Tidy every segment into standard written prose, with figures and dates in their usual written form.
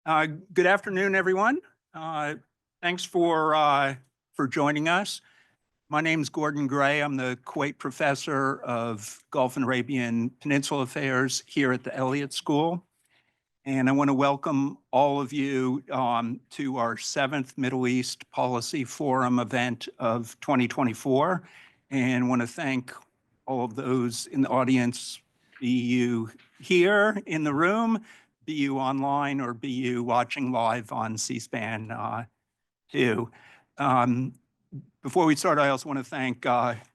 Good afternoon, everyone. Thanks for joining us. My name is Gordon Gray. I'm the Kuwait Professor of Gulf and Arabian Peninsula Affairs here at the Elliott School. And I want to welcome all of you to our 7th Middle East Policy Forum event of 2024. And want to thank all of those in the audience, be you here in the room, be you online, or be you watching live on C-SPAN too. Before we start, I also want to thank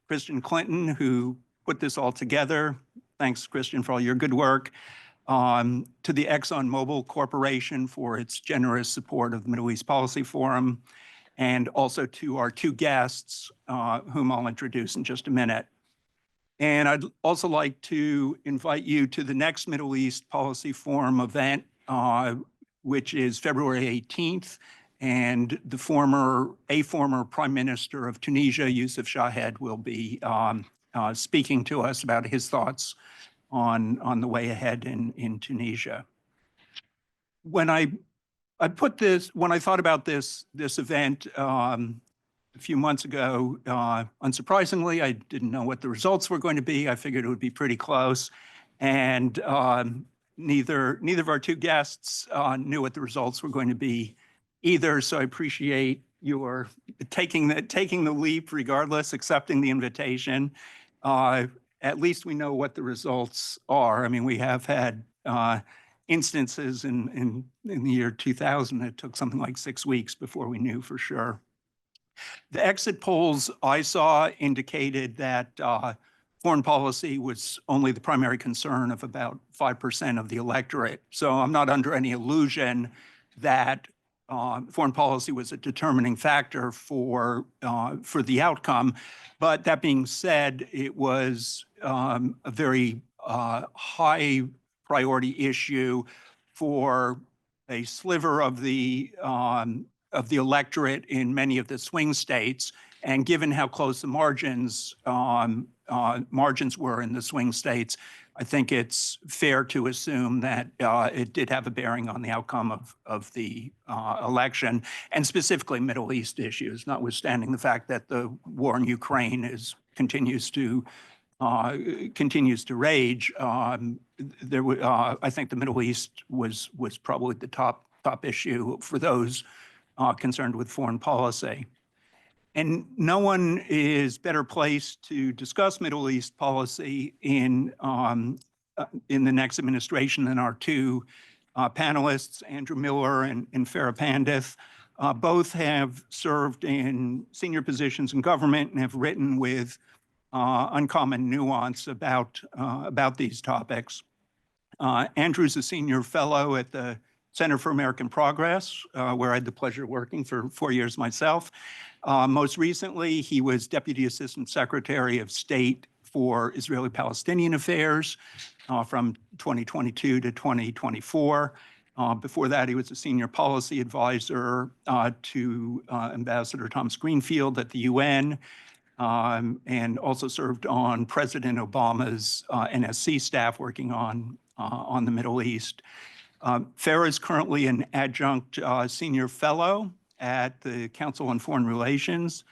Christian Clinton, who put this all together. Thanks, Christian, for all your good work. To the ExxonMobil Corporation for its generous support of the Middle East Policy Forum, and also to our two guests, whom I'll introduce in just a minute. And I'd also like to invite you to the next Middle East Policy Forum event, which is February 18th. And a former Prime Minister of Tunisia, Youssef Chahed, will be speaking to us about his thoughts on the way ahead in Tunisia. When I thought about this event a few months ago, unsurprisingly, I didn't know what the results were going to be. I figured it would be pretty close, and neither of our two guests knew what the results were going to be either. So I appreciate your taking the leap, regardless, accepting the invitation. At least we know what the results are. I mean, we have had instances in the year 2000. It took something like 6 weeks before we knew for sure. The exit polls I saw indicated that foreign policy was only the primary concern of about 5% of the electorate. So I'm not under any illusion that foreign policy was a determining factor for the outcome. But that being said, it was a very high priority issue for a sliver of the electorate in many of the swing states. And given how close the margins were in the swing states, I think it's fair to assume that it did have a bearing on the outcome of the election, and specifically Middle East issues, notwithstanding the fact that the war in Ukraine continues to rage. I think the Middle East was probably the top issue for those concerned with foreign policy. And no one is better placed to discuss Middle East policy in the next administration than our two panelists, Andrew Miller and Farah Pandith. Both have served in senior positions in government and have written with uncommon nuance about these topics. Andrew's a senior fellow at the Center for American Progress, where I had the pleasure of working for 4 years myself. Most recently, he was Deputy Assistant Secretary of State for Israeli-Palestinian Affairs from 2022 to 2024. Before that, he was a senior policy advisor to Ambassador Thomas-Greenfield at the UN, and also served on President Obama's NSC staff working on the Middle East. Farah is currently an adjunct senior fellow at the Council on Foreign Relations.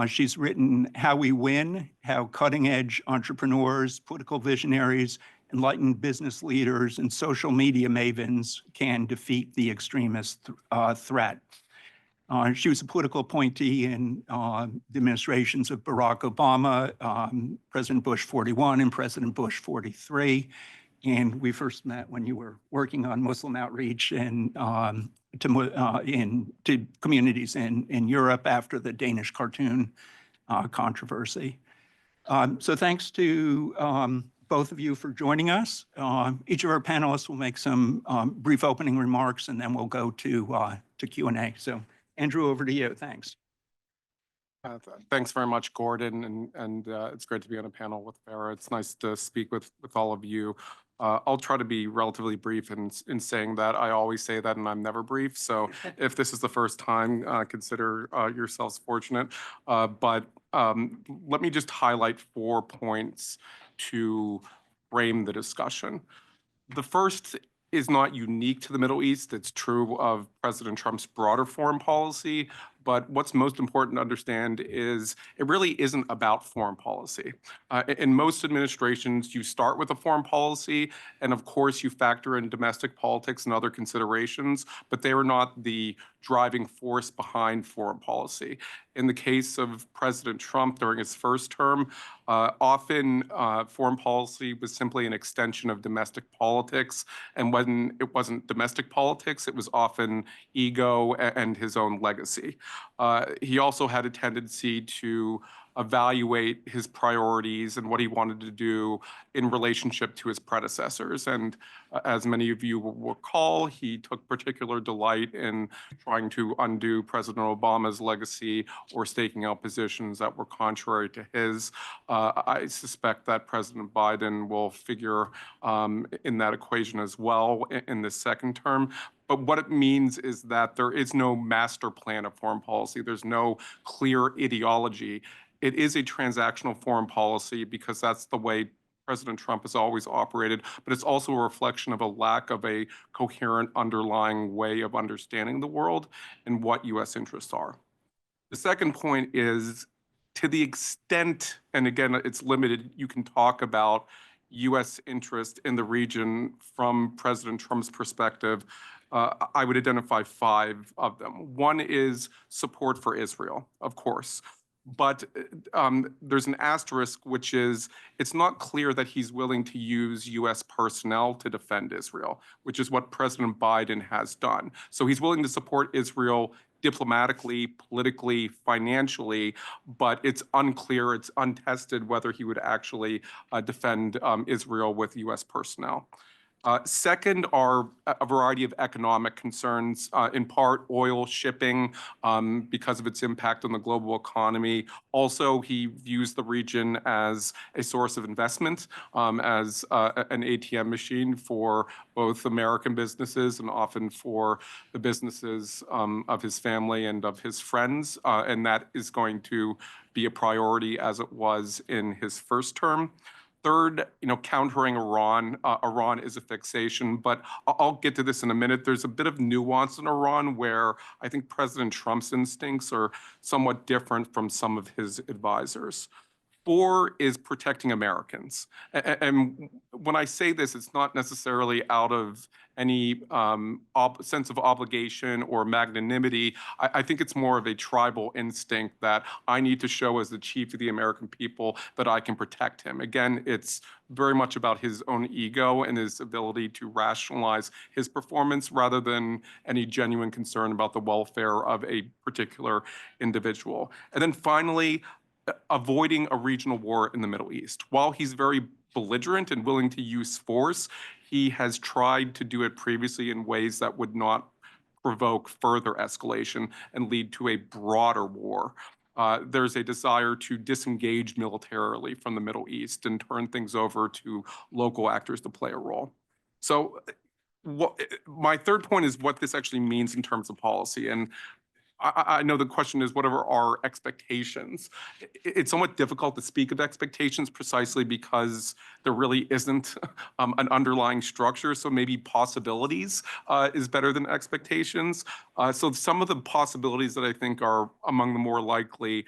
She's written How We Win, How Cutting-Edge Entrepreneurs, Political Visionaries, Enlightened Business Leaders, and Social Media Mavens Can Defeat the Extremist Threat. She was a political appointee in the administrations of Barack Obama, President Bush 41, and President Bush 43. And we first met when you were working on Muslim outreach to communities in Europe after the Danish cartoon controversy. So thanks to both of you for joining us. Each of our panelists will make some brief opening remarks, and then we'll go to Q&A. So Andrew, over to you. Thanks. Thanks very much, Gordon, and it's great to be on a panel with Farah. It's nice to speak with all of you. I'll try to be relatively brief in saying that. I always say that, and I'm never brief. So if this is the first time, consider yourselves fortunate. But let me just highlight 4 points to frame the discussion. The first is not unique to the Middle East. It's true of President Trump's broader foreign policy. But what's most important to understand is it really isn't about foreign policy. In most administrations, you start with a foreign policy, and of course, you factor in domestic politics and other considerations, but they are not the driving force behind foreign policy. In the case of President Trump during his first term, often foreign policy was simply an extension of domestic politics. And when it wasn't domestic politics, it was often ego and his own legacy. He also had a tendency to evaluate his priorities and what he wanted to do in relationship to his predecessors. And as many of you will recall, he took particular delight in trying to undo President Obama's legacy or staking out positions that were contrary to his. I suspect that President Biden will figure in that equation as well in this second term. But what it means is that there is no master plan of foreign policy. There's no clear ideology. It is a transactional foreign policy because that's the way President Trump has always operated, but it's also a reflection of a lack of a coherent underlying way of understanding the world and what U.S. interests are. The second point is, to the extent, and again, it's limited, you can talk about U.S. interest in the region from President Trump's perspective. I would identify 5 of them. One is support for Israel, of course. But there's an asterisk, which is it's not clear that he's willing to use U.S. personnel to defend Israel, which is what President Biden has done. So he's willing to support Israel diplomatically, politically, financially, but it's unclear, it's untested whether he would actually defend Israel with U.S. personnel. Second are a variety of economic concerns, in part oil shipping because of its impact on the global economy. Also, he views the region as a source of investment, as an ATM machine for both American businesses and often for the businesses of his family and of his friends. And that is going to be a priority as it was in his first term. Third, countering Iran. Iran is a fixation, but I'll get to this in a minute. There's a bit of nuance in Iran where I think President Trump's instincts are somewhat different from some of his advisors. 4 is protecting Americans. And when I say this, it's not necessarily out of any sense of obligation or magnanimity. I think it's more of a tribal instinct that I need to show as the chief of the American people that I can protect him. Again, it's very much about his own ego and his ability to rationalize his performance rather than any genuine concern about the welfare of a particular individual. And then finally, avoiding a regional war in the Middle East. While he's very belligerent and willing to use force, he has tried to do it previously in ways that would not provoke further escalation and lead to a broader war. There's a desire to disengage militarily from the Middle East and turn things over to local actors to play a role. So my third point is what this actually means in terms of policy. And I know the question is, what are our expectations? It's somewhat difficult to speak of expectations precisely because there really isn't an underlying structure. So maybe possibilities is better than expectations. So some of the possibilities that I think are among the more likely,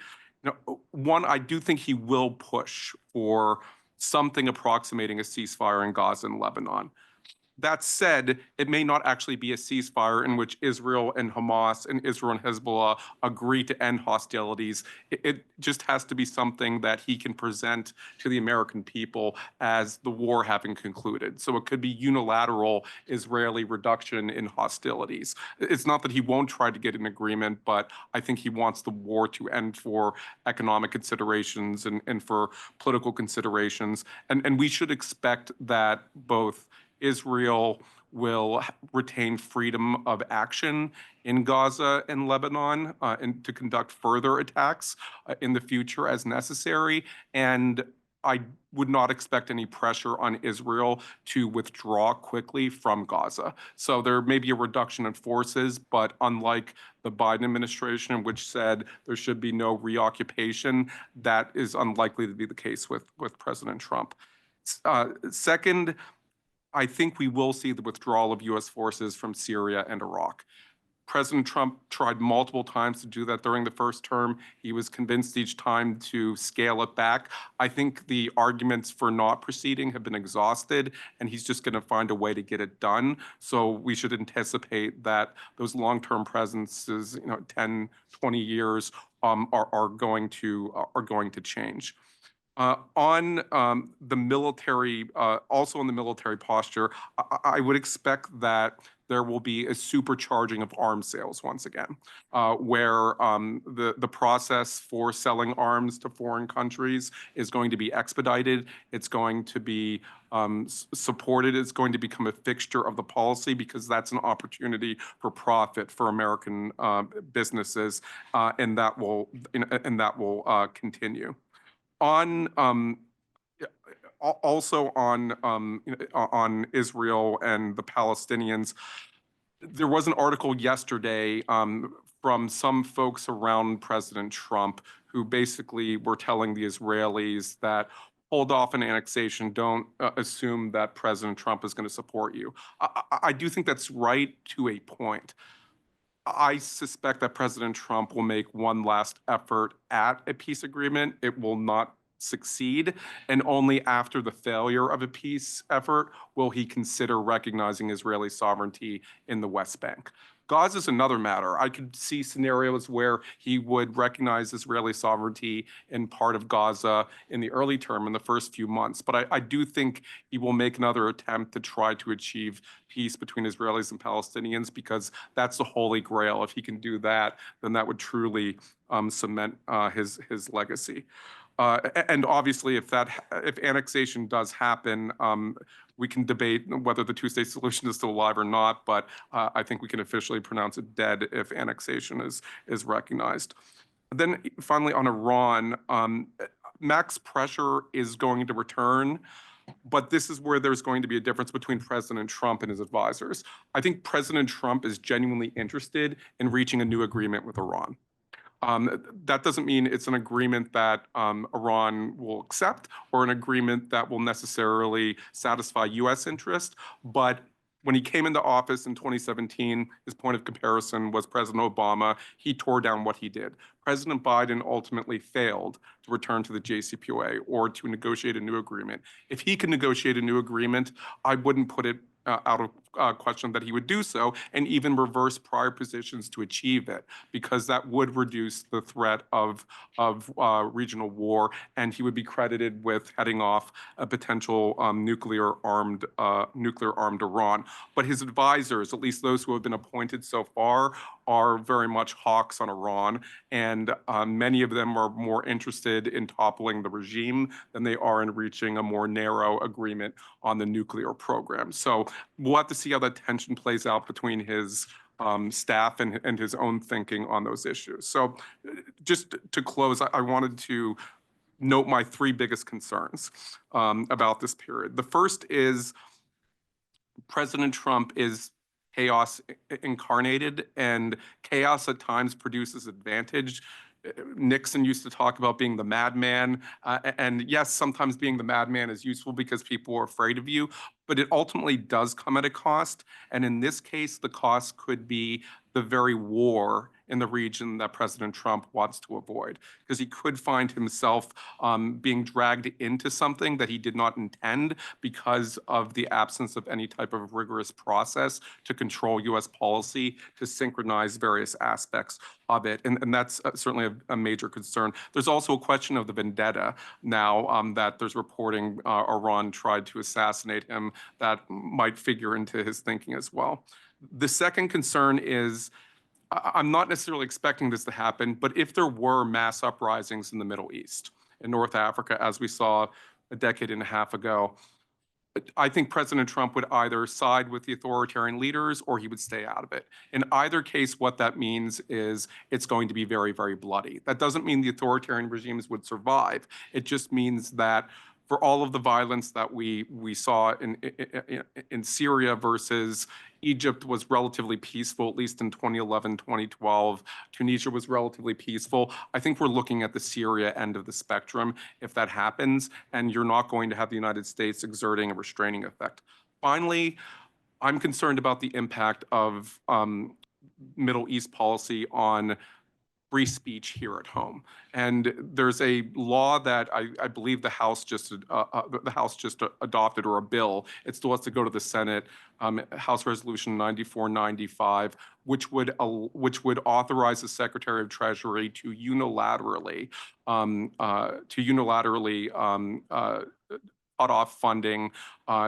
one, I do think he will push for something approximating a ceasefire in Gaza and Lebanon. That said, it may not actually be a ceasefire in which Israel and Hamas and Israel and Hezbollah agree to end hostilities. It just has to be something that he can present to the American people as the war having concluded. So it could be unilateral Israeli reduction in hostilities. It's not that he won't try to get an agreement, but I think he wants the war to end for economic considerations and for political considerations. And we should expect that both Israel will retain freedom of action in Gaza and Lebanon and to conduct further attacks in the future as necessary. And I would not expect any pressure on Israel to withdraw quickly from Gaza. So there may be a reduction in forces, but unlike the Biden administration, which said there should be no reoccupation, that is unlikely to be the case with President Trump. Second, I think we will see the withdrawal of U.S. forces from Syria and Iraq. President Trump tried multiple times to do that during the first term. He was convinced each time to scale it back. I think the arguments for not proceeding have been exhausted, and he's just going to find a way to get it done. So we should anticipate that those long-term presences, 10, 20 years, are going to change. On the military, also on the military posture, I would expect that there will be a supercharging of arms sales once again, where the process for selling arms to foreign countries is going to be expedited. It's going to be supported. It's going to become a fixture of the policy because that's an opportunity for profit for American businesses, and that will continue. Also on Israel and the Palestinians, there was an article yesterday from some folks around President Trump who basically were telling the Israelis that hold off on annexation, don't assume that President Trump is going to support you. I do think that's right to a point. I suspect that President Trump will make one last effort at a peace agreement. It will not succeed, and only after the failure of a peace effort will he consider recognizing Israeli sovereignty in the West Bank. Gaza is another matter. I could see scenarios where he would recognize Israeli sovereignty in part of Gaza in the early term, in the first few months. But I do think he will make another attempt to try to achieve peace between Israelis and Palestinians, because that's the holy grail. If he can do that, then that would truly cement his legacy. And obviously, if annexation does happen, we can debate whether the two-state solution is still alive or not, but I think we can officially pronounce it dead if annexation is recognized. Then finally, on Iran, max pressure is going to return, but this is where there's going to be a difference between President Trump and his advisors. I think President Trump is genuinely interested in reaching a new agreement with Iran. That doesn't mean it's an agreement that Iran will accept or an agreement that will necessarily satisfy U.S. interest. But when he came into office in 2017, his point of comparison was President Obama. He tore down what he did. President Biden ultimately failed to return to the JCPOA or to negotiate a new agreement. If he can negotiate a new agreement, I wouldn't put it out of question that he would do so, and even reverse prior positions to achieve it, because that would reduce the threat of regional war, and he would be credited with heading off a potential nuclear-armed Iran. But his advisors, at least those who have been appointed so far, are very much hawks on Iran, and many of them are more interested in toppling the regime than they are in reaching a more narrow agreement on the nuclear program. So we'll have to see how that tension plays out between his staff and his own thinking on those issues. So just to close, I wanted to note my three biggest concerns about this period. The first is President Trump is chaos incarnated, and chaos at times produces advantage. Nixon used to talk about being the madman, and yes, sometimes being the madman is useful because people are afraid of you, but it ultimately does come at a cost. And in this case, the cost could be the very war in the region that President Trump wants to avoid, because he could find himself being dragged into something that he did not intend because of the absence of any type of rigorous process to control U.S. policy, to synchronize various aspects of it. And that's certainly a major concern. There's also a question of the vendetta now that there's reporting Iran tried to assassinate him that might figure into his thinking as well. The second concern is, I'm not necessarily expecting this to happen, but if there were mass uprisings in the Middle East, in North Africa, as we saw a decade and a half ago, I think President Trump would either side with the authoritarian leaders or he would stay out of it. In either case, what that means is it's going to be very, very bloody. That doesn't mean the authoritarian regimes would survive. It just means that for all of the violence that we saw in Syria versus Egypt was relatively peaceful, at least in 2011, 2012. Tunisia was relatively peaceful. I think we're looking at the Syria end of the spectrum if that happens, and you're not going to have the United States exerting a restraining effect Finally, I'm concerned about the impact of Middle East policy on free speech here at home. And there's a law that I believe the House just adopted, or a bill. It still has to go to the Senate, House Resolution 9495, which would authorize the Secretary of Treasury to unilaterally cut off funding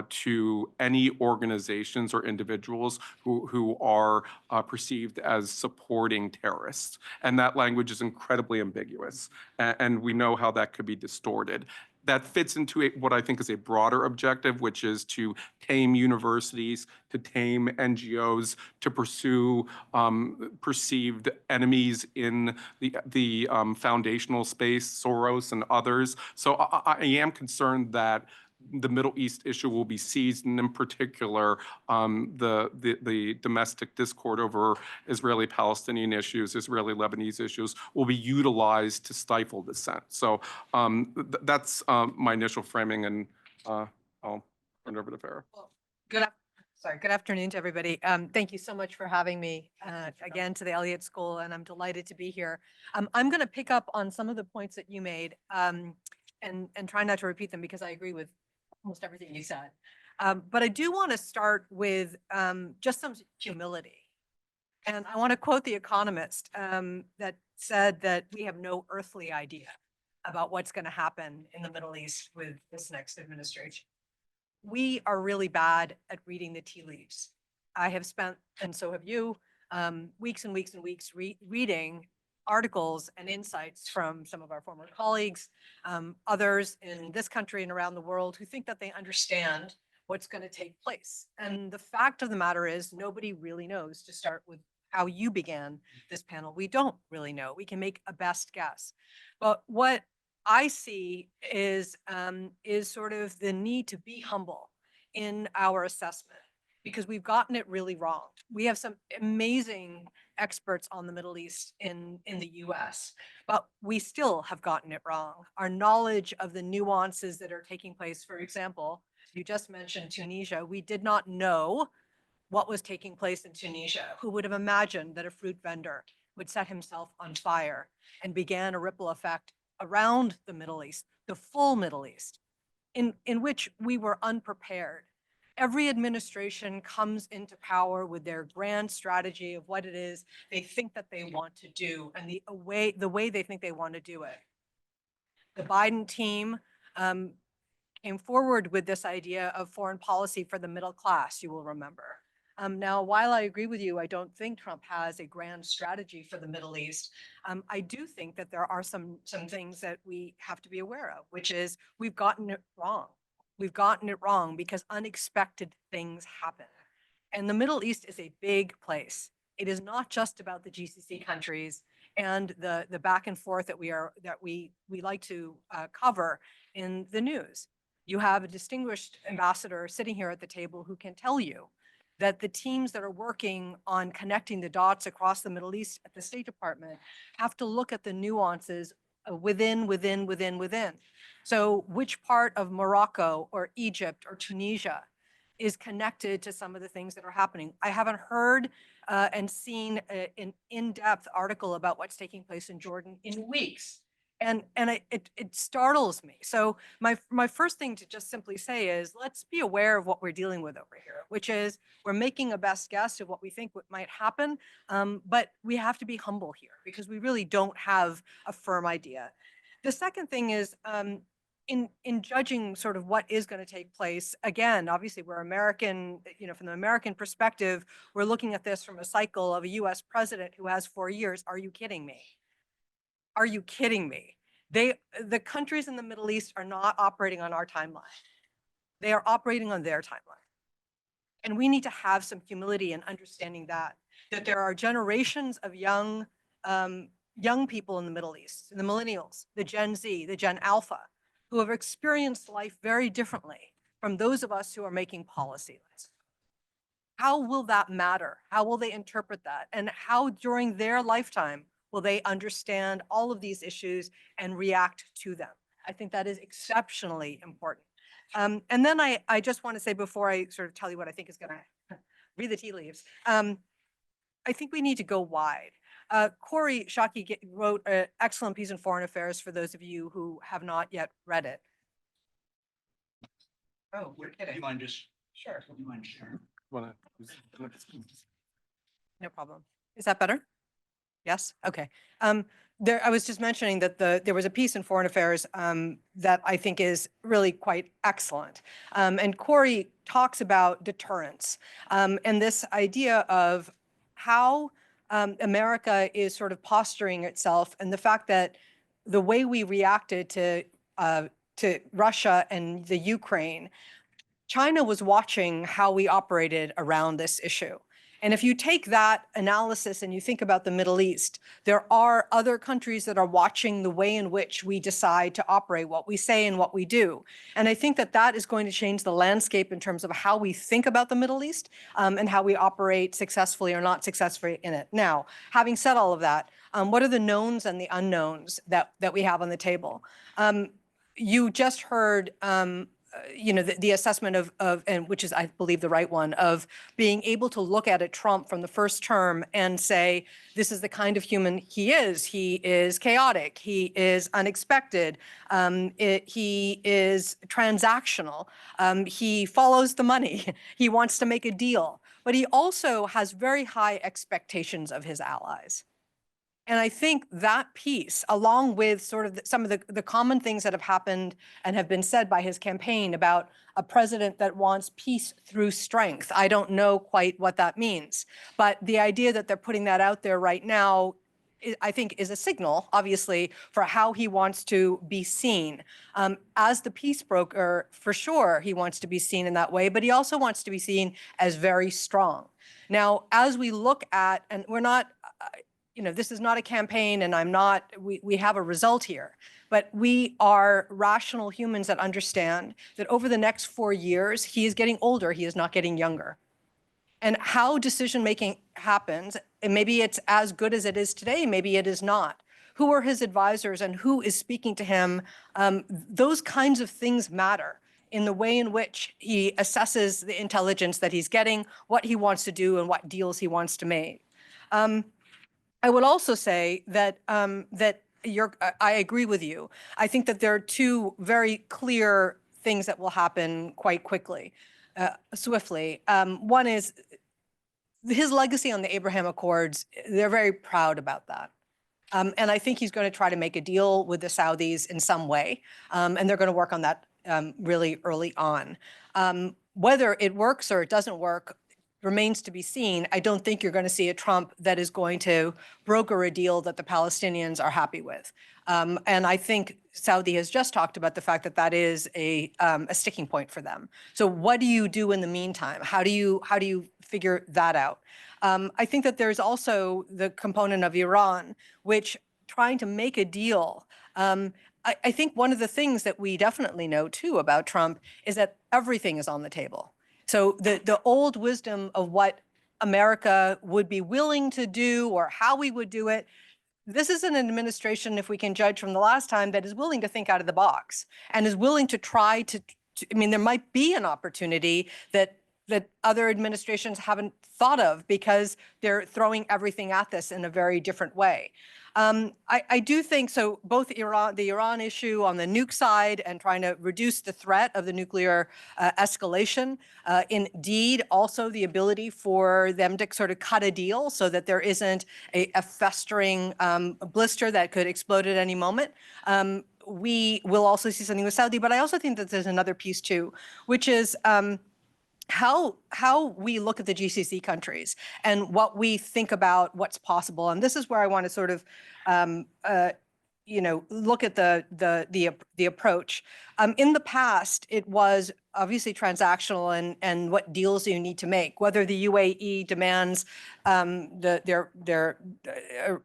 to any organizations or individuals who are perceived as supporting terrorists. And that language is incredibly ambiguous, and we know how that could be distorted. That fits into what I think is a broader objective, which is to tame universities, to tame NGOs, to pursue perceived enemies in the foundational space, Soros and others. So I am concerned that the Middle East issue will be seized, and in particular, the domestic discord over Israeli-Palestinian issues, Israeli-Lebanese issues, will be utilized to stifle dissent. So that's my initial framing, and I'll turn it over to Farah. Well, good afternoon to everybody. Thank you so much for having me again to the Elliott School, and I'm delighted to be here. I'm going to pick up on some of the points that you made and try not to repeat them, because I agree with almost everything you said. But I do want to start with just some humility. And I want to quote the Economist that said that we have no earthly idea about what's going to happen in the Middle East with this next administration. We are really bad at reading the tea leaves. I have spent, and so have you, weeks and weeks and weeks reading articles and insights from some of our former colleagues, others in this country and around the world, who think that they understand what's going to take place. And the fact of the matter is, nobody really knows, to start with how you began this panel. We don't really know. We can make a best guess. But what I see is sort of the need to be humble in our assessment, because we've gotten it really wrong. We have some amazing experts on the Middle East in the US, but we still have gotten it wrong. Our knowledge of the nuances that are taking place, for example, you just mentioned Tunisia. We did not know what was taking place in Tunisia. Who would have imagined that a fruit vendor would set himself on fire and began a ripple effect around the Middle East, the full Middle East, in which we were unprepared. Every administration comes into power with their grand strategy of what it is they think that they want to do, and the way they think they want to do it. The Biden team came forward with this idea of foreign policy for the middle class, you will remember. Now, while I agree with you, I don't think Trump has a grand strategy for the Middle East. I do think that there are some things that we have to be aware of, which is we've gotten it wrong. We've gotten it wrong because unexpected things happen. And the Middle East is a big place. It is not just about the GCC countries and the back and forth that we like to cover in the news. You have a distinguished ambassador sitting here at the table who can tell you that the teams that are working on connecting the dots across the Middle East at the State Department have to look at the nuances within. So which part of Morocco or Egypt or Tunisia is connected to some of the things that are happening? I haven't heard and seen an in-depth article about what's taking place in Jordan in weeks. And it startles me. So my first thing to just simply say is, let's be aware of what we're dealing with over here, which is we're making a best guess of what we think might happen. But we have to be humble here, because we really don't have a firm idea. The second thing is, in judging sort of what is going to take place, again, obviously we're American, from the American perspective, we're looking at this from a cycle of a US president who has 4 years. Are you kidding me? Are you kidding me? The countries in the Middle East are not operating on our timeline. They are operating on their timeline. And we need to have some humility in understanding that there are generations of young people in the Middle East, the millennials, the Gen Z, the Gen Alpha, who have experienced life very differently from those of us who are making policy. How will that matter? How will they interpret that? And how during their lifetime will they understand all of these issues and react to them? I think that is exceptionally important. And then I just want to say before I sort of tell you what I think is going to read the tea leaves, I think we need to go wide. Corey Shockey wrote an excellent piece in Foreign Affairs for those of you who have not yet read it. Oh, we're Do kidding. you mind just? Sure. Do you mind sharing? Wanna- No problem. Is that better? Yes? Okay. I was just mentioning that there was a piece in Foreign Affairs that I think is really quite excellent. And Corey talks about deterrence and this idea of how America is sort of posturing itself, and the fact that the way we reacted to Russia and the Ukraine, China was watching how we operated around this issue. And if you take that analysis and you think about the Middle East, there are other countries that are watching the way in which we decide to operate, what we say and what we do. And I think that that is going to change the landscape in terms of how we think about the Middle East and how we operate successfully or not successfully in it. Now, having said all of that, what are the knowns and the unknowns that we have on the table? You just heard the assessment of, and which is, I believe, the right one, of being able to look at Trump from the first term and say, this is the kind of human he is. He is chaotic. He is unexpected. He is transactional. He follows the money. He wants to make a deal. But he also has very high expectations of his allies. And I think that piece, along with sort of some of the common things that have happened and have been said by his campaign about a president that wants peace through strength, I don't know quite what that means. But the idea that they're putting that out there right now, I think, is a signal, obviously, for how he wants to be seen. As the peace broker, for sure, he wants to be seen in that way, but he also wants to be seen as very strong. Now, as we look at, and we're not, this is not a campaign, and we have a result here, but we are rational humans that understand that over the next 4 years, he is getting older, he is not getting younger. And how decision-making happens, and maybe it's as good as it is today, maybe it is not. Who are his advisors and who is speaking to him? Those kinds of things matter in the way in which he assesses the intelligence that he's getting, what he wants to do, and what deals he wants to make. I would also say that I agree with you. I think that there are two very clear things that will happen quite quickly, swiftly. One is his legacy on the Abraham Accords. They're very proud about that. And I think he's going to try to make a deal with the Saudis in some way. And they're going to work on that really early on. Whether it works or it doesn't work remains to be seen. I don't think you're going to see a Trump that is going to broker a deal that the Palestinians are happy with. And I think Saudi has just talked about the fact that that is a sticking point for them. So what do you do in the meantime? How do you figure that out? I think that there's also the component of Iran, which trying to make a deal. I think one of the things that we definitely know too about Trump is that everything is on the table. So the old wisdom of what America would be willing to do or how we would do it, this is an administration, if we can judge from the last time, that is willing to think out of the box and is willing to try to I mean, there might be an opportunity that other administrations haven't thought of because they're throwing everything at this in a very different way. I do think so. Both the Iran issue on the nuke side and trying to reduce the threat of the nuclear escalation. Indeed, also the ability for them to sort of cut a deal so that there isn't a festering blister that could explode at any moment. We will also see something with Saudi, but I also think that there's another piece too, which is how we look at the GCC countries and what we think about what's possible. And this is where I want to sort of, look at the approach. In the past, it was obviously transactional and what deals do you need to make, whether the UAE demands a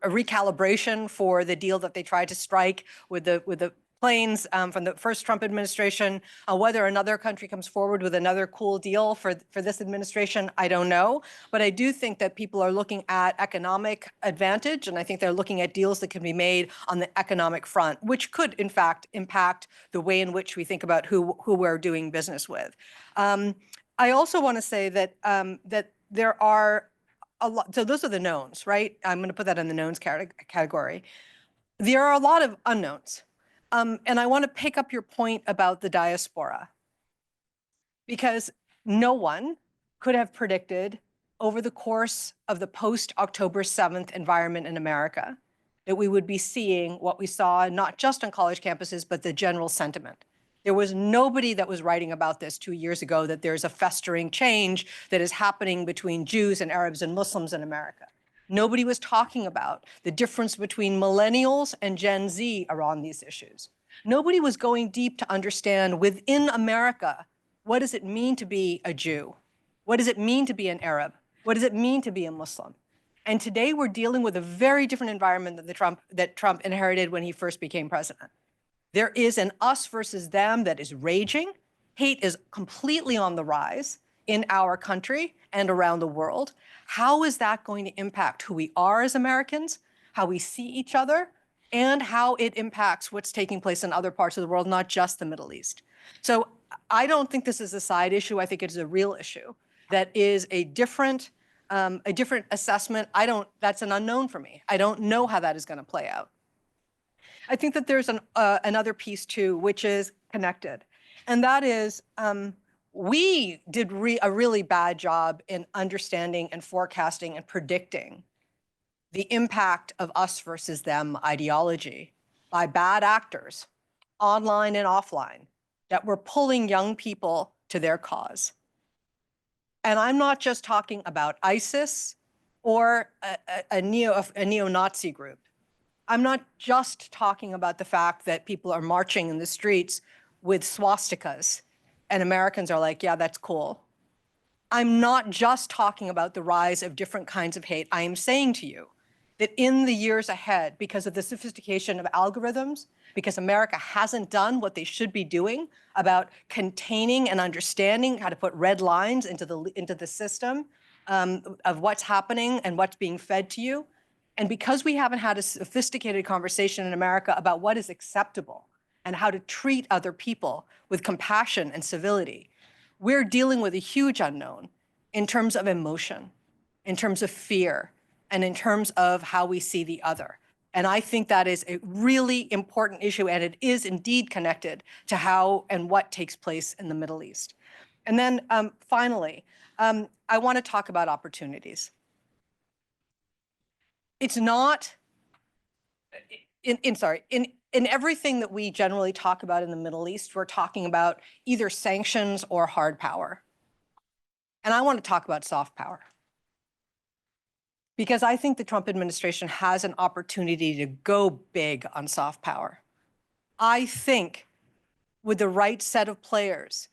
recalibration for the deal that they tried to strike with the planes from the first Trump administration. Whether another country comes forward with another cool deal for this administration, I don't know. But I do think that people are looking at economic advantage, and I think they're looking at deals that can be made on the economic front, which could, in fact, impact the way in which we think about who we're doing business with. I also want to say that that there are a lot. So those are the knowns, right? I'm going to put that in the knowns category. There are a lot of unknowns. And I want to pick up your point about the diaspora, because no one could have predicted over the course of the post-October 7th environment in America that we would be seeing what we saw, not just on college campuses, but the general sentiment. There was nobody that was writing about this 2 years ago, that there's a festering change that is happening between Jews and Arabs and Muslims in America. Nobody was talking about the difference between millennials and Gen Z around these issues. Nobody was going deep to understand within America, what does it mean to be a Jew? What does it mean to be an Arab? What does it mean to be a Muslim? And today we're dealing with a very different environment that Trump inherited when he first became president. There is an us versus them that is raging. Hate is completely on the rise in our country and around the world. How is that going to impact who we are as Americans, how we see each other, and how it impacts what's taking place in other parts of the world, not just the Middle East? So I don't think this is a side issue. I think it's a real issue that is a different assessment. That's an unknown for me. I don't know how that is going to play out. I think that there's another piece too, which is connected. And that is, we did a really bad job in understanding and forecasting and predicting the impact of us versus them ideology by bad actors, online and offline, that were pulling young people to their cause. And I'm not just talking about ISIS or a neo-Nazi group. I'm not just talking about the fact that people are marching in the streets with swastikas and Americans are like, yeah, that's cool. I'm not just talking about the rise of different kinds of hate. I am saying to you that in the years ahead, because of the sophistication of algorithms, because America hasn't done what they should be doing about containing and understanding how to put red lines into the system of what's happening and what's being fed to you, and because we haven't had a sophisticated conversation in America about what is acceptable and how to treat other people with compassion and civility, we're dealing with a huge unknown in terms of emotion, in terms of fear, and in terms of how we see the other. And I think that is a really important issue, and it is indeed connected to how and what takes place in the Middle East. And then finally, I want to talk about opportunities. It's not, in everything that we generally talk about in the Middle East, we're talking about either sanctions or hard power. And I want to talk about soft power, because I think the Trump administration has an opportunity to go big on soft power. I think with the right set of players,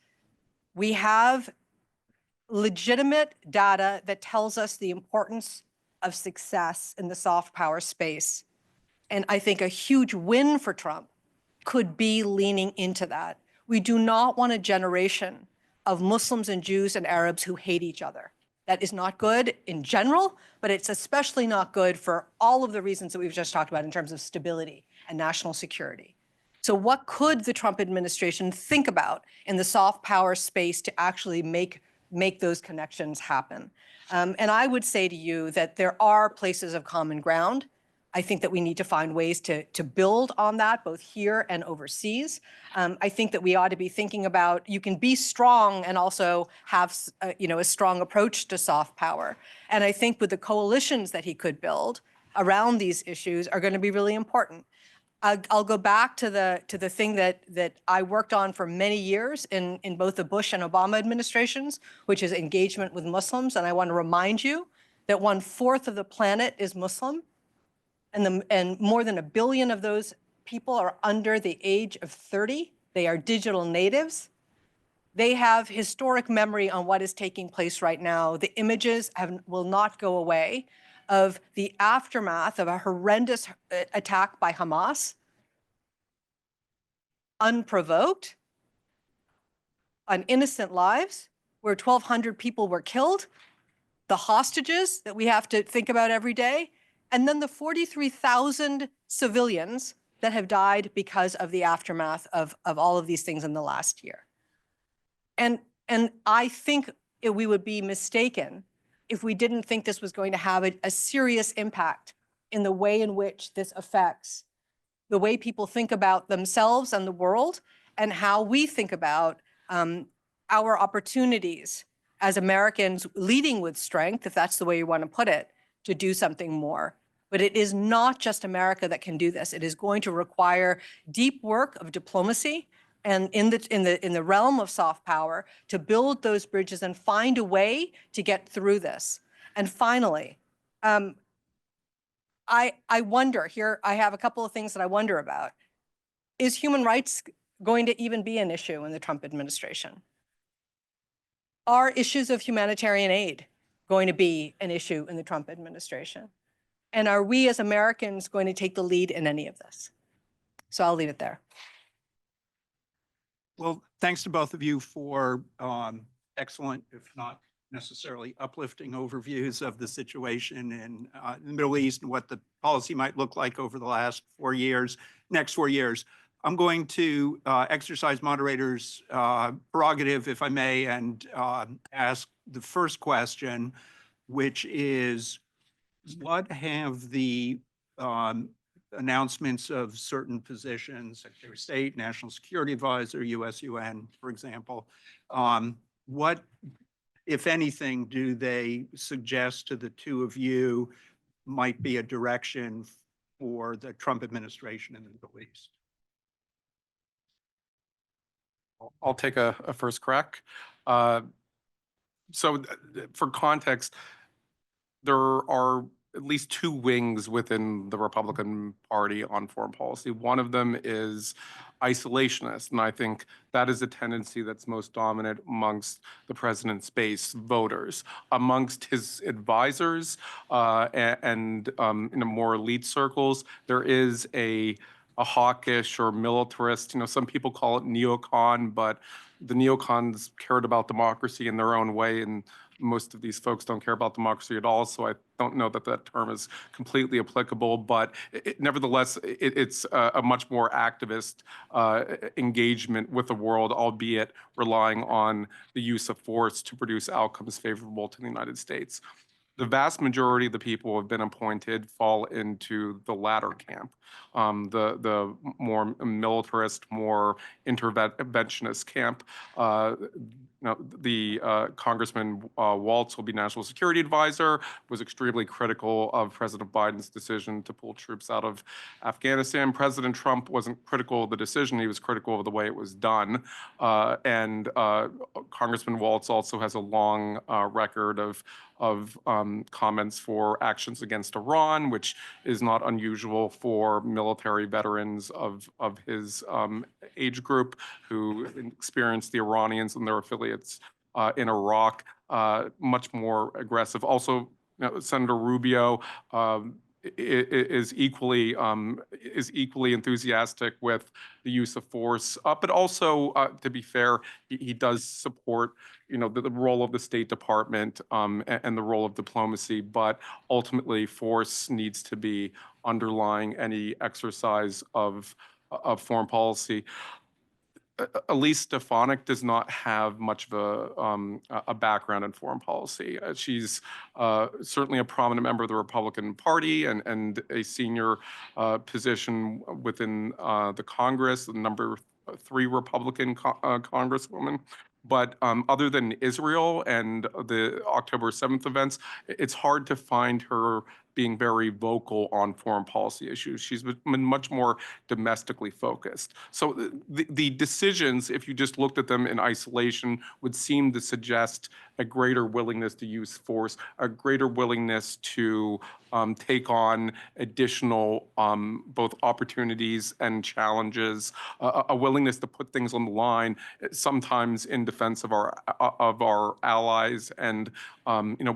we have legitimate data that tells us the importance of success in the soft power space. And I think a huge win for Trump could be leaning into that. We do not want a generation of Muslims and Jews and Arabs who hate each other. That is not good in general, but it's especially not good for all of the reasons that we've just talked about in terms of stability and national security. So what could the Trump administration think about in the soft power space to actually make those connections happen? And I would say to you that there are places of common ground. I think that we need to find ways to build on that, both here and overseas. I think that we ought to be thinking about, you can be strong and also have a strong approach to soft power. And I think with the coalitions that he could build around these issues are going to be really important. I'll go back to the thing that I worked on for many years in both the Bush and Obama administrations, which is engagement with Muslims. And I want to remind you that 1/4 of the planet is Muslim. And more than 1 billion of those people are under the age of 30. They are digital natives. They have historic memory on what is taking place right now. The images will not go away of the aftermath of a horrendous attack by Hamas. unprovoked, on innocent lives, where 1,200 people were killed, the hostages that we have to think about every day, and then the 43,000 civilians that have died because of the aftermath of all of these things in the last year. And I think we would be mistaken if we didn't think this was going to have a serious impact in the way in which this affects the way people think about themselves and the world, and how we think about our opportunities as Americans leading with strength, if that's the way you want to put it, to do something more. But it is not just America that can do this. It is going to require deep work of diplomacy and in the realm of soft power to build those bridges and find a way to get through this. And finally, I wonder here, I have a couple of things that I wonder about. Is human rights going to even be an issue in the Trump administration? Are issues of humanitarian aid going to be an issue in the Trump administration? And are we as Americans going to take the lead in any of this? So I'll leave it there. Well, thanks to both of you for excellent, if not necessarily uplifting overviews of the situation in the Middle East and what the policy might look like over the next 4 years. I'm going to exercise moderator's prerogative, if I may, and ask the first question, which is, what have the announcements of certain positions, Secretary of State, National Security Advisor, US-UN, for example, what, if anything, do they suggest to the two of you might be a direction for the Trump administration in the Middle East? I'll take a first crack. So for context, there are at least two wings within the Republican Party on foreign policy. One of them is isolationist, and I think that is a tendency that's most dominant amongst the president's base voters. Amongst his advisors and in the more elite circles, there is a hawkish or militarist, some people call it neocon, but the neocons cared about democracy in their own way, and most of these folks don't care about democracy at all, so I don't know that that term is completely applicable, but nevertheless, it's a much more activist engagement with the world, albeit relying on the use of force to produce outcomes favorable to the United States. The vast majority of the people who have been appointed fall into the latter camp, the more militarist, more interventionist camp. Congressman Waltz will be National Security Advisor, was extremely critical of President Biden's decision to pull troops out of Afghanistan. President Trump wasn't critical of the decision, he was critical of the way it was done. And Congressman Waltz also has a long record of comments for actions against Iran, which is not unusual for military veterans of his age group who experienced the Iranians and their affiliates in Iraq, much more aggressive. Also, Senator Rubio is equally enthusiastic with the use of force, but also, to be fair, he does support the role of the State Department and the role of diplomacy, but ultimately force needs to be underlying any exercise of foreign policy. Elise Stefanik does not have much of a background in foreign policy. She's certainly a prominent member of the Republican Party and a senior position within the Congress, the number 3 Republican Congresswoman. But other than Israel and the October 7th events, it's hard to find her being very vocal on foreign policy issues. She's been much more domestically focused. So the decisions, if you just looked at them in isolation, would seem to suggest a greater willingness to use force, a greater willingness to take on additional both opportunities and challenges, a willingness to put things on the line, sometimes in defense of our allies, and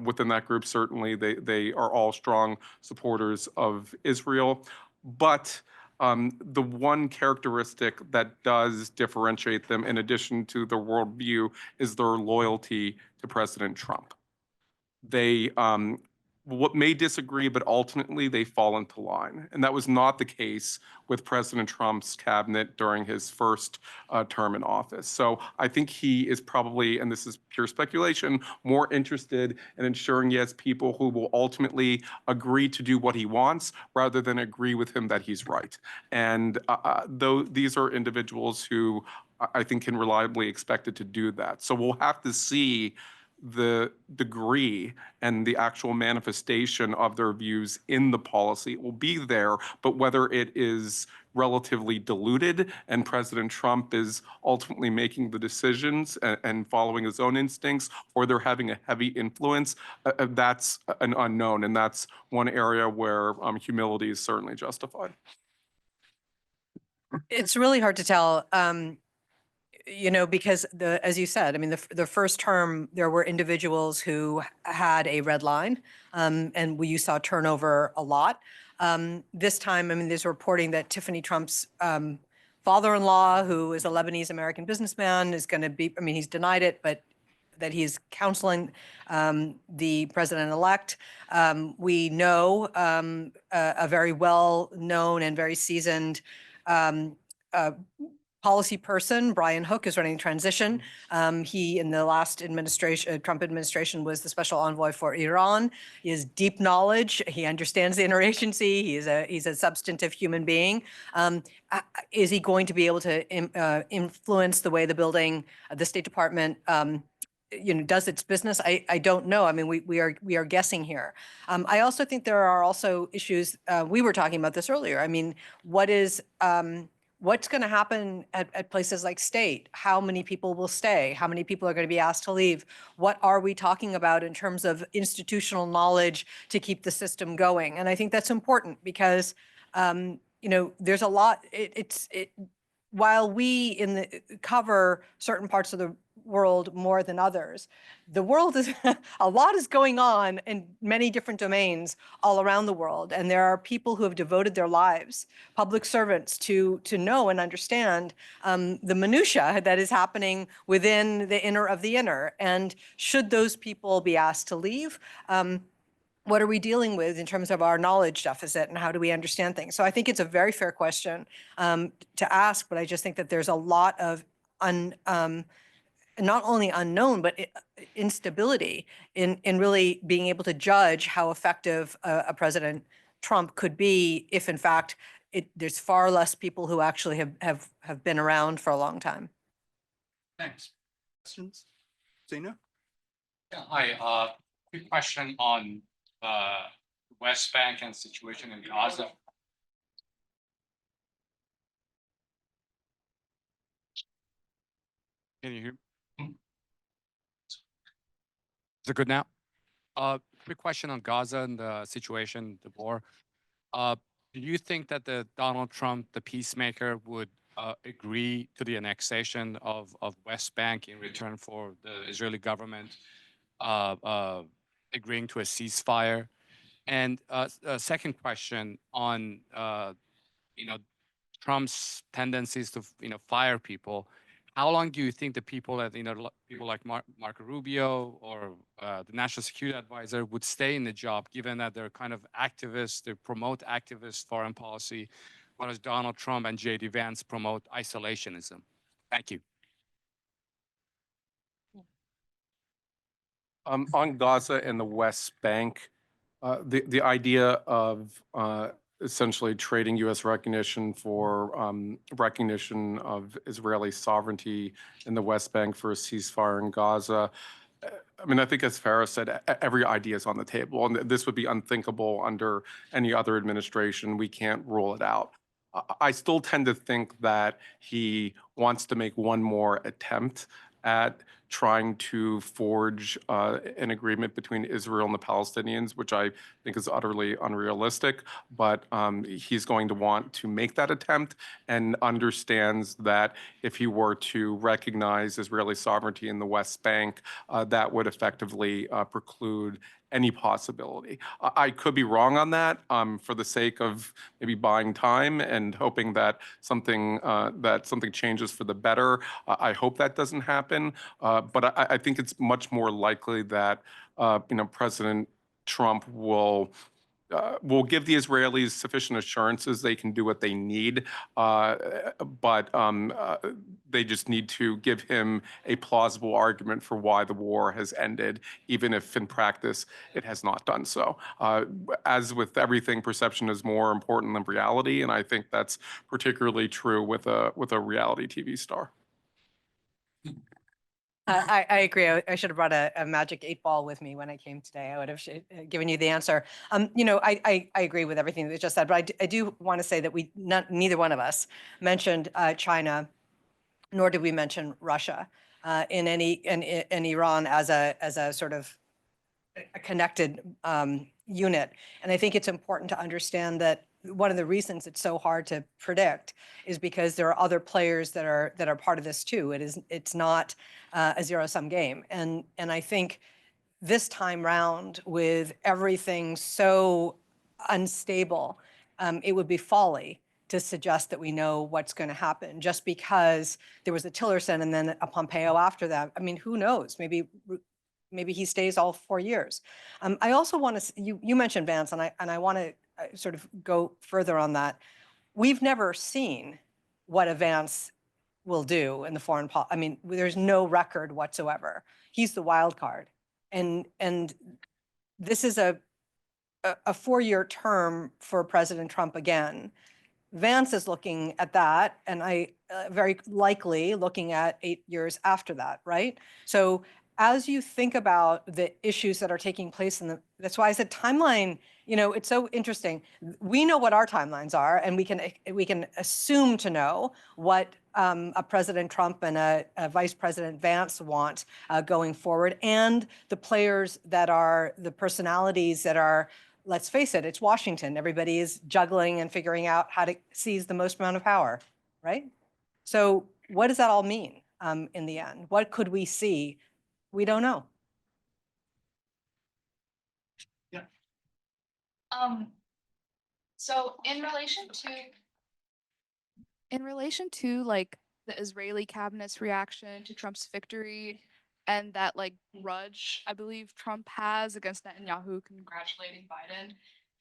within that group, certainly they are all strong supporters of Israel. But The one characteristic that does differentiate them, in addition to their worldview, is their loyalty to President Trump. They what may disagree, but ultimately they fall into line. And that was not the case with President Trump's cabinet during his first term in office. So I think he is probably, and this is pure speculation, more interested in ensuring he has people who will ultimately agree to do what he wants rather than agree with him that he's right. And though these are individuals who I think can reliably expected to do that. So we'll have to see the degree and the actual manifestation of their views in the policy. It will be there, but whether it is relatively diluted and President Trump is ultimately making the decisions and following his own instincts, or they're having a heavy influence, that's an unknown. And that's one area where humility is certainly justified. It's really hard to tell. Because as you said, I mean, the first term, there were individuals who had a red line, and you saw turnover a lot. This time, I mean, there's reporting that Tiffany Trump's father-in-law, who is a Lebanese American businessman, is going to be, I mean, he's denied it, but that he's counseling the president-elect. We know a very well-known and very seasoned policy person, Brian Hook, is running transition. He, in the last administration, Trump administration, was the special envoy for Iran. He has deep knowledge. He understands the interagency. He's a substantive human being. Is he going to be able to influence the way the State Department, does its business? I don't know. I mean, we are guessing here. I also think there are also issues. We were talking about this earlier. I mean, what's going to happen at places like state? How many people will stay? How many people are going to be asked to leave? What are we talking about in terms of institutional knowledge to keep the system going? And I think that's important because, there's a lot. While we cover certain parts of the world more than others, the world is a lot is going on in many different domains all around the world, and there are people who have devoted their lives, public servants, to know and understand the minutia that is happening within the inner of the inner. And should those people be asked to leave? What are we dealing with in terms of our knowledge deficit, and how do we understand things? So I think it's a very fair question to ask, but I just think that there's a lot of not only unknown, but instability in really being able to judge how effective a President Trump could be if, in fact, there's far less people who actually have been around for a long time. Thanks. Questions? Zena? Yeah, hi. Quick question on West Bank and situation in Gaza. Can you hear me? Is it good now? Quick question on Gaza and the situation, the war. Do you think that Donald Trump, the peacemaker, would agree to the annexation of West Bank in return for the Israeli government agreeing to a ceasefire? And a second question on Trump's tendencies to fire people. How long do you think the people that people like Marco Rubio or the National Security Advisor would stay in the job, given that they're kind of activists, they promote activist foreign policy, whereas Donald Trump and J.D. Vance promote isolationism? Thank you. On Gaza and the West Bank, the idea of essentially trading U.S. recognition for recognition of Israeli sovereignty in the West Bank for a ceasefire in Gaza. I mean, I think as Farah said, every idea is on the table, and this would be unthinkable under any other administration. We can't rule it out. I still tend to think that he wants to make one more attempt at trying to forge an agreement between Israel and the Palestinians, which I think is utterly unrealistic. But he's going to want to make that attempt and understands that if he were to recognize Israeli sovereignty in the West Bank, that would effectively preclude any possibility. I could be wrong on that, for the sake of maybe buying time and hoping that something changes for the better. I hope that doesn't happen, but I think it's much more likely that President Trump will give the Israelis sufficient assurances they can do what they need, but they just need to give him a plausible argument for why the war has ended, even if in practice it has not done so. As with everything, perception is more important than reality, and I think that's particularly true with a reality TV star. I agree. I should have brought a magic 8-ball with me when I came today. I would have given you the answer. I agree with everything that you just said, but I do want to say that neither one of us mentioned China, nor did we mention Russia in Iran as a sort of a connected unit. And I think it's important to understand that one of the reasons it's so hard to predict is because there are other players that are part of this too. It's not a zero-sum game. And I think this time round, with everything so unstable, it would be folly to suggest that we know what's going to happen just because there was a Tillerson and then a Pompeo after that. I mean, who knows? Maybe he stays all 4 years. I also want to, you mentioned Vance, and I want to sort of go further on that. We've never seen what a Vance will do in the foreign policy. I mean, there's no record whatsoever. He's the wild card. And this is a 4-year term for President Trump again. Vance is looking at that, and very likely looking at 8 years after that, right? So as you think about the issues that are taking place that's why I said timeline, it's so interesting. We know what our timelines are, and we can assume to know what a President Trump and a Vice President Vance want going forward, and the players that are the personalities that are, let's face it, it's Washington. Everybody is juggling and figuring out how to seize the most amount of power, right? So what does that all mean in the end? What could we see? We don't know. Yeah. So in relation to like the Israeli cabinet's reaction to Trump's victory and that like grudge I believe Trump has against Netanyahu congratulating Biden,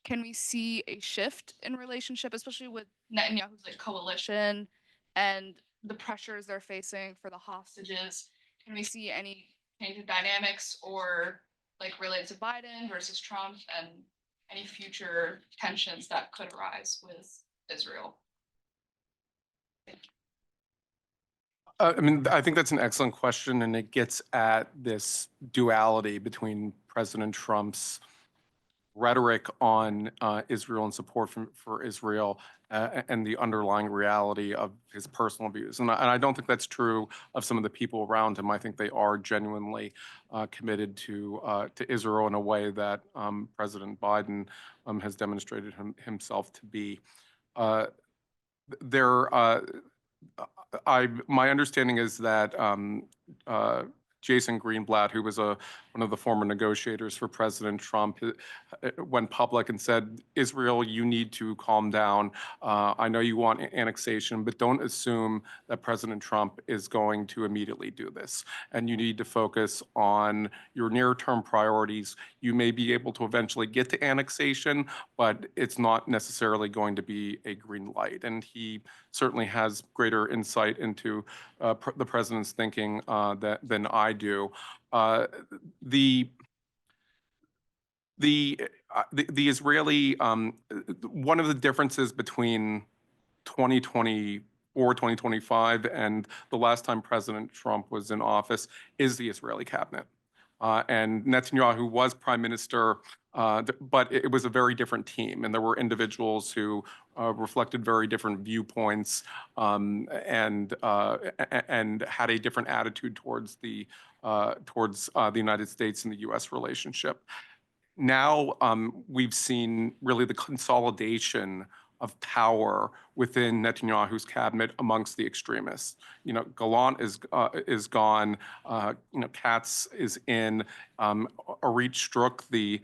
can we see a shift in relationship, especially with Netanyahu's like coalition and the pressures they're facing for the hostages? Can we see any change in dynamics or like related to Biden versus Trump and any future tensions that could arise with Israel? I mean, I think that's an excellent question, and it gets at this duality between President Trump's rhetoric on Israel and support for Israel and the underlying reality of his personal views. And I don't think that's true of some of the people around him. I think they are genuinely committed to Israel in a way that President Biden has demonstrated himself to be. My understanding is that Jason Greenblatt, who was one of the former negotiators for President Trump, went public and said, Israel, you need to calm down. I know you want annexation, but don't assume that President Trump is going to immediately do this. And you need to focus on your near-term priorities. You may be able to eventually get to annexation, but it's not necessarily going to be a green light. And he certainly has greater insight into the president's thinking than I do. The Israeli, one of the differences between 2024, 2025, and the last time President Trump was in office is the Israeli cabinet. And Netanyahu was prime minister, but it was a very different team, and there were individuals who reflected very different viewpoints and had a different attitude towards the United States and the U.S. relationship. Now we've seen really the consolidation of power within Netanyahu's cabinet amongst the extremists. You know, Gallant is gone. You know, Katz is in. Arit Struk, the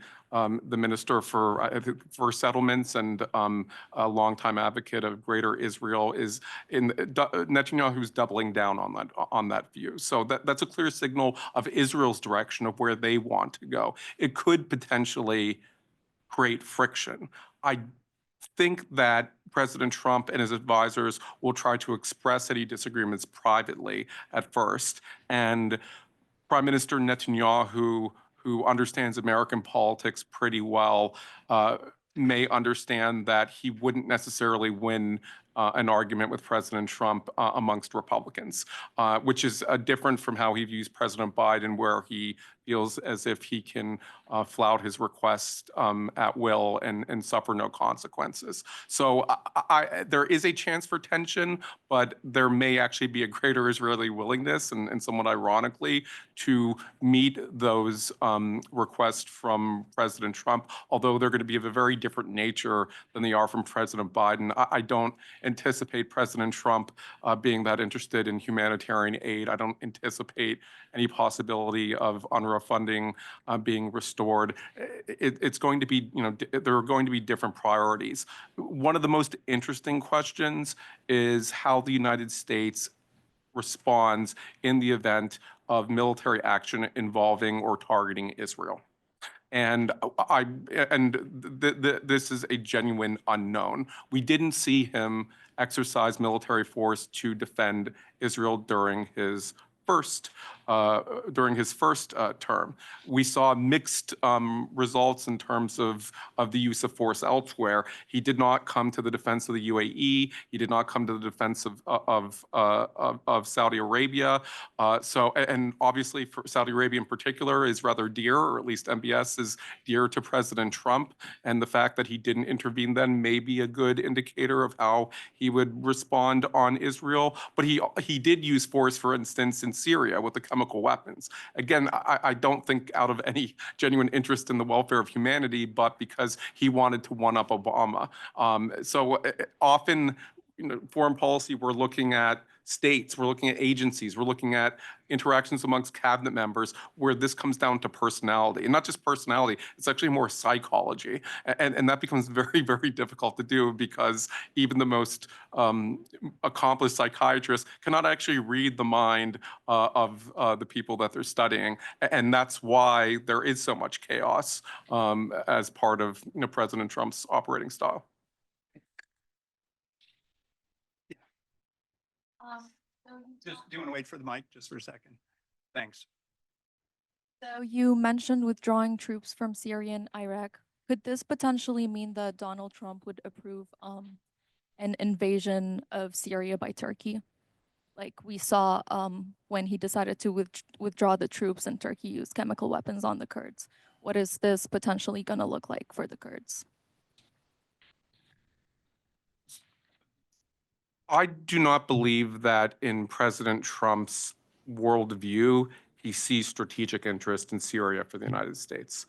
minister for settlements and a longtime advocate of Greater Israel, is in. Netanyahu's doubling down on that view. So that's a clear signal of Israel's direction of where they want to go. It could potentially create friction. I think that President Trump and his advisors will try to express any disagreements privately at first, and Prime Minister Netanyahu, who understands American politics pretty well, may understand that he wouldn't necessarily win an argument with President Trump amongst Republicans, which is different from how he views President Biden, where he feels as if he can flout his request at will and suffer no consequences. So there is a chance for tension, but there may actually be a greater Israeli willingness, and somewhat ironically, to meet those requests from President Trump, although they're going to be of a very different nature than they are from President Biden. I don't anticipate President Trump being that interested in humanitarian aid. I don't anticipate any possibility of UNRWA funding being restored. It's going to be, you know, there are going to be different priorities. One of the most interesting questions is how the United States responds in the event of military action involving or targeting Israel. And this is a genuine unknown. We didn't see him exercise military force to defend Israel during his first term. We saw mixed results in terms of the use of force elsewhere. He did not come to the defense of the UAE. He did not come to the defense of Saudi Arabia. And obviously, for Saudi Arabia in particular is rather dear, or at least MBS is dear to President Trump. And the fact that he didn't intervene then may be a good indicator of how he would respond on Israel. But he did use force, for instance, in Syria with the chemical weapons. Again, I don't think out of any genuine interest in the welfare of humanity, but because he wanted to one-up Obama. So often, you know, foreign policy, we're looking at states, we're looking at agencies, we're looking at interactions amongst cabinet members where this comes down to personality. And not just personality, it's actually more psychology. And that becomes very, very difficult to do because even the most accomplished psychiatrists cannot actually read the mind of the people that they're studying. And that's why there is so much chaos as part of, you know, President Trump's operating style. Just do you want to wait for the mic just for a second? Thanks. So you mentioned withdrawing troops from Syria and Iraq. Could this potentially mean that Donald Trump would approve an invasion of Syria by Turkey? Like we saw when he decided to withdraw the troops and Turkey used chemical weapons on the Kurds. What is this potentially going to look like for the Kurds? I do not believe that in President Trump's worldview, he sees strategic interest in Syria for the United States.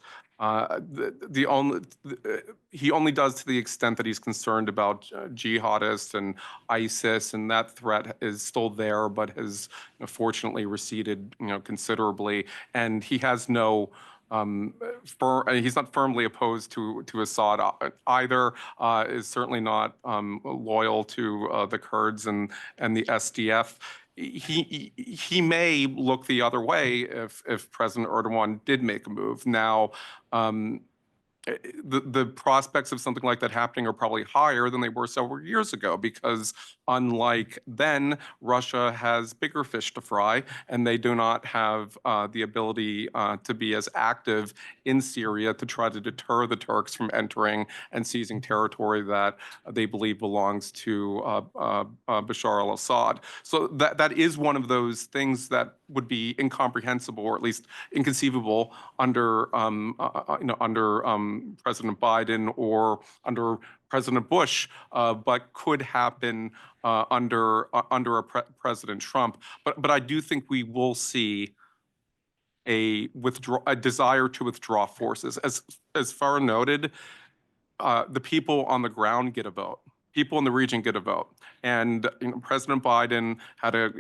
He only does to the extent that he's concerned about jihadists and ISIS, and that threat is still there, but has, you know, fortunately receded, you know, considerably. And he has no he's not firmly opposed to Assad either. Is certainly not loyal to the Kurds and the SDF. He may look the other way if President Erdogan did make a move. Now, the prospects of something like that happening are probably higher than they were several years ago, because unlike then, Russia has bigger fish to fry, and they do not have the ability to be as active in Syria to try to deter the Turks from entering and seizing territory that they believe belongs to Bashar al-Assad. So that is one of those things that would be incomprehensible, or at least inconceivable, under President Biden or under President Bush, but could happen under President Trump. But I do think we will see a desire to withdraw forces. As Farah noted, the people on the ground get a vote. people in the region get a vote. And President Biden had a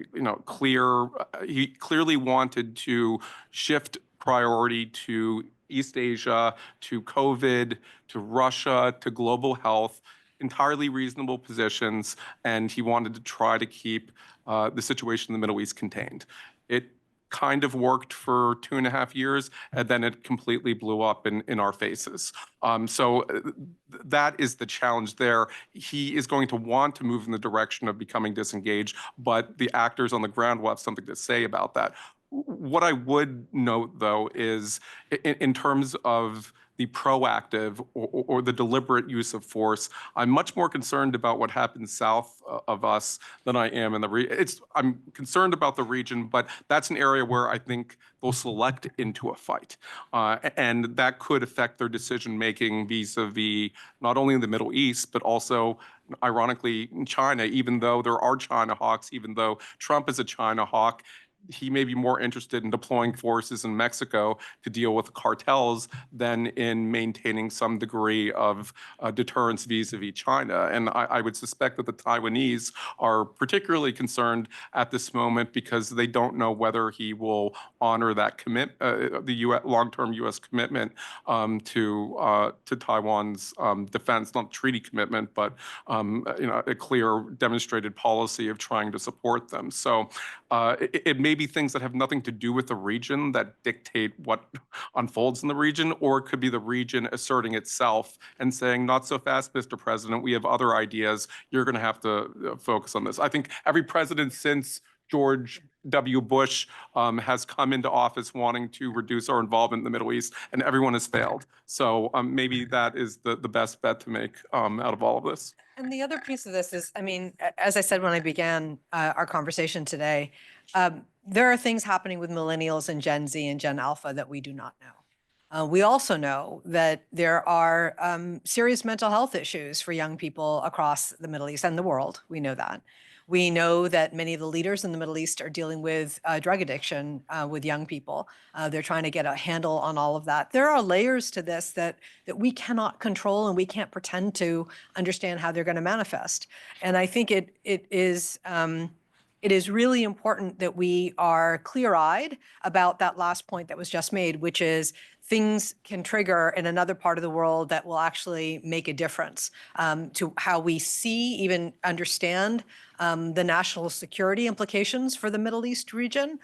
he clearly wanted to shift priority to East Asia, to COVID, to Russia, to global health, entirely reasonable positions, and he wanted to try to keep the situation in the Middle East contained. It kind of worked for 2.5 years, and then it completely blew up in our faces. That is the challenge there. He is going to want to move in the direction of becoming disengaged, but the actors on the ground will have something to say about that. What I would note, though, is in terms of the proactive or the deliberate use of force, I'm much more concerned about what happens south of us than I am in the region. I'm concerned about the region, but that's an area where I think they'll select into a fight. And that could affect their decision-making vis-a-vis not only in the Middle East, but also, ironically, in China, even though there are China hawks, even though Trump is a China hawk, he may be more interested in deploying forces in Mexico to deal with cartels than in maintaining some degree of deterrence vis-a-vis China. And I would suspect that the Taiwanese are particularly concerned at this moment because they don't know whether he will honor that the long-term U.S. commitment to Taiwan's defense, not treaty commitment, but a clear demonstrated policy of trying to support them. So it may be things that have nothing to do with the region that dictate what unfolds in the region, or it could be the region asserting itself and saying, not so fast, Mr. President, we have other ideas. You're going to have to focus on this. I think every president since George W. Bush has come into office wanting to reduce our involvement in the Middle East, and everyone has failed. So maybe that is the best bet to make out of all of this. And the other piece of this is, I mean, as I said when I began our conversation today, there are things happening with millennials and Gen Z and Gen Alpha that we do not know. We also know that there are serious mental health issues for young people across the Middle East and the world. We know that. We know that many of the leaders in the Middle East are dealing with drug addiction with young people. They're trying to get a handle on all of that. There are layers to this that we cannot control, and we can't pretend to understand how they're going to manifest. And I think it is really important that we are clear-eyed about that last point that was just made, which is things can trigger in another part of the world that will actually make a difference to how we see, even understand the national security implications for the Middle East region,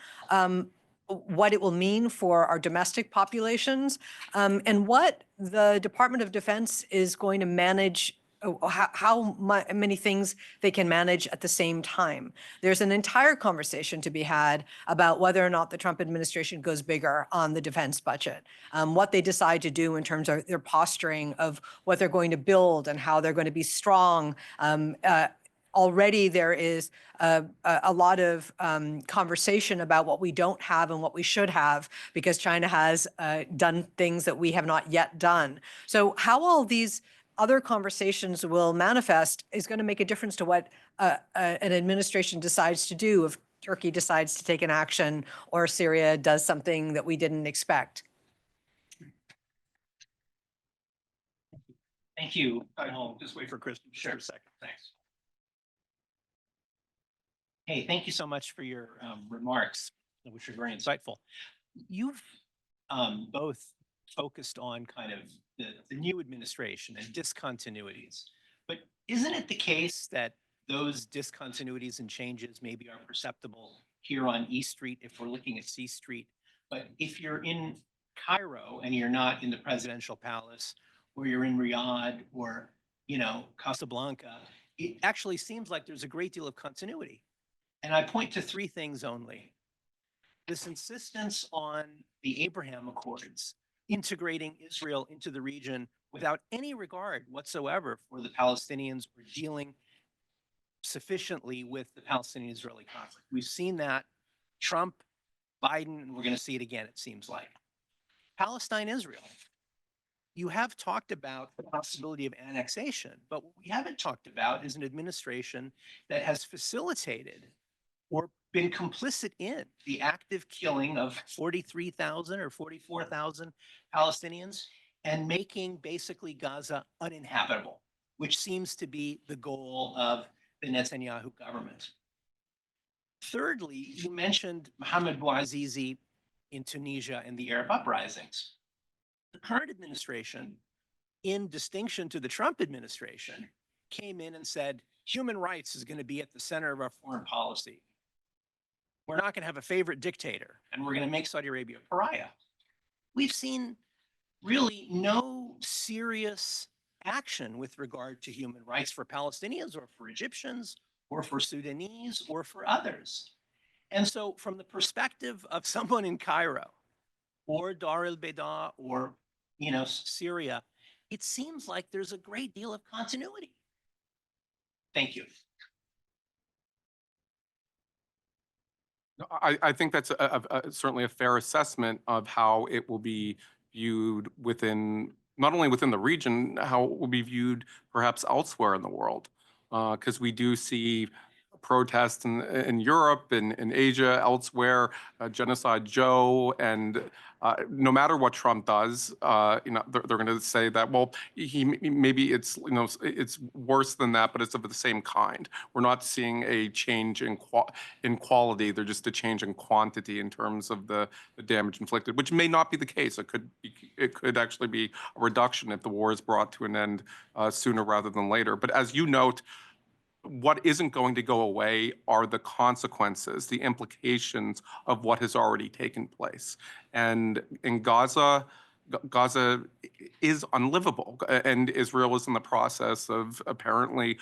what it will mean for our domestic populations, and what the Department of Defense is going to manage, how many things they can manage at the same time. There's an entire conversation to be had about whether or not the Trump administration goes bigger on the defense budget, what they decide to do in terms of their posturing of what they're going to build and how they're going to be strong. Already there is a lot of conversation about what we don't have and what we should have, because China has done things that we have not yet done. So how all these other conversations will manifest is going to make a difference to what an administration decides to do if Turkey decides to take an action or Syria does something that we didn't expect. Thank you. I'll just wait for Kristen for a second. Thanks. Hey, thank you so much for your remarks, which are very insightful. You've both focused on kind of the new administration and discontinuities, but isn't it the case that those discontinuities and changes maybe are perceptible here on E Street if we're looking at C Street? But if you're in Cairo and you're not in the presidential palace, or you're in Riyadh or, Casablanca, it actually seems like there's a great deal of continuity. And I point to three things only. This insistence on the Abraham Accords, integrating Israel into the region without any regard whatsoever for the Palestinians, or dealing sufficiently with the Palestinian-Israeli conflict. We've seen that Trump, Biden, and we're going to see it again, it seems like. Palestine, Israel. You have talked about the possibility of annexation, but what we haven't talked about is an administration that has facilitated or been complicit in the active killing of 43,000 or 44,000 Palestinians and making basically Gaza uninhabitable which seems to be the goal of the Netanyahu government. Thirdly, you mentioned Mohamed Bouazizi in Tunisia and the Arab uprisings. The current administration, in distinction to the Trump administration, came in and said, human rights is going to be at the center of our foreign policy. We're not going to have a favorite dictator, and we're going to make Saudi Arabia a pariah. We've seen really no serious action with regard to human rights for Palestinians or for Egyptians or for Sudanese or for others. And so from the perspective of someone in Cairo or Dar el-Beda or, Syria, it seems like there's a great deal of continuity. Thank you. I think that's certainly a fair assessment of how it will be viewed within, not only within the region, how it will be viewed perhaps elsewhere in the world. Because we do see protests in Europe, in Asia, elsewhere, Genocide Joe, and no matter what Trump does, they're going to say that, well, maybe it's it's worse than that, but it's of the same kind. We're not seeing a change in quality; they're just a change in quantity in terms of the damage inflicted, which may not be the case. It could actually be a reduction if the war is brought to an end sooner rather than later. But as you note, what isn't going to go away are the consequences, the implications of what has already taken place. And in Gaza is unlivable, and Israel is in the process of apparently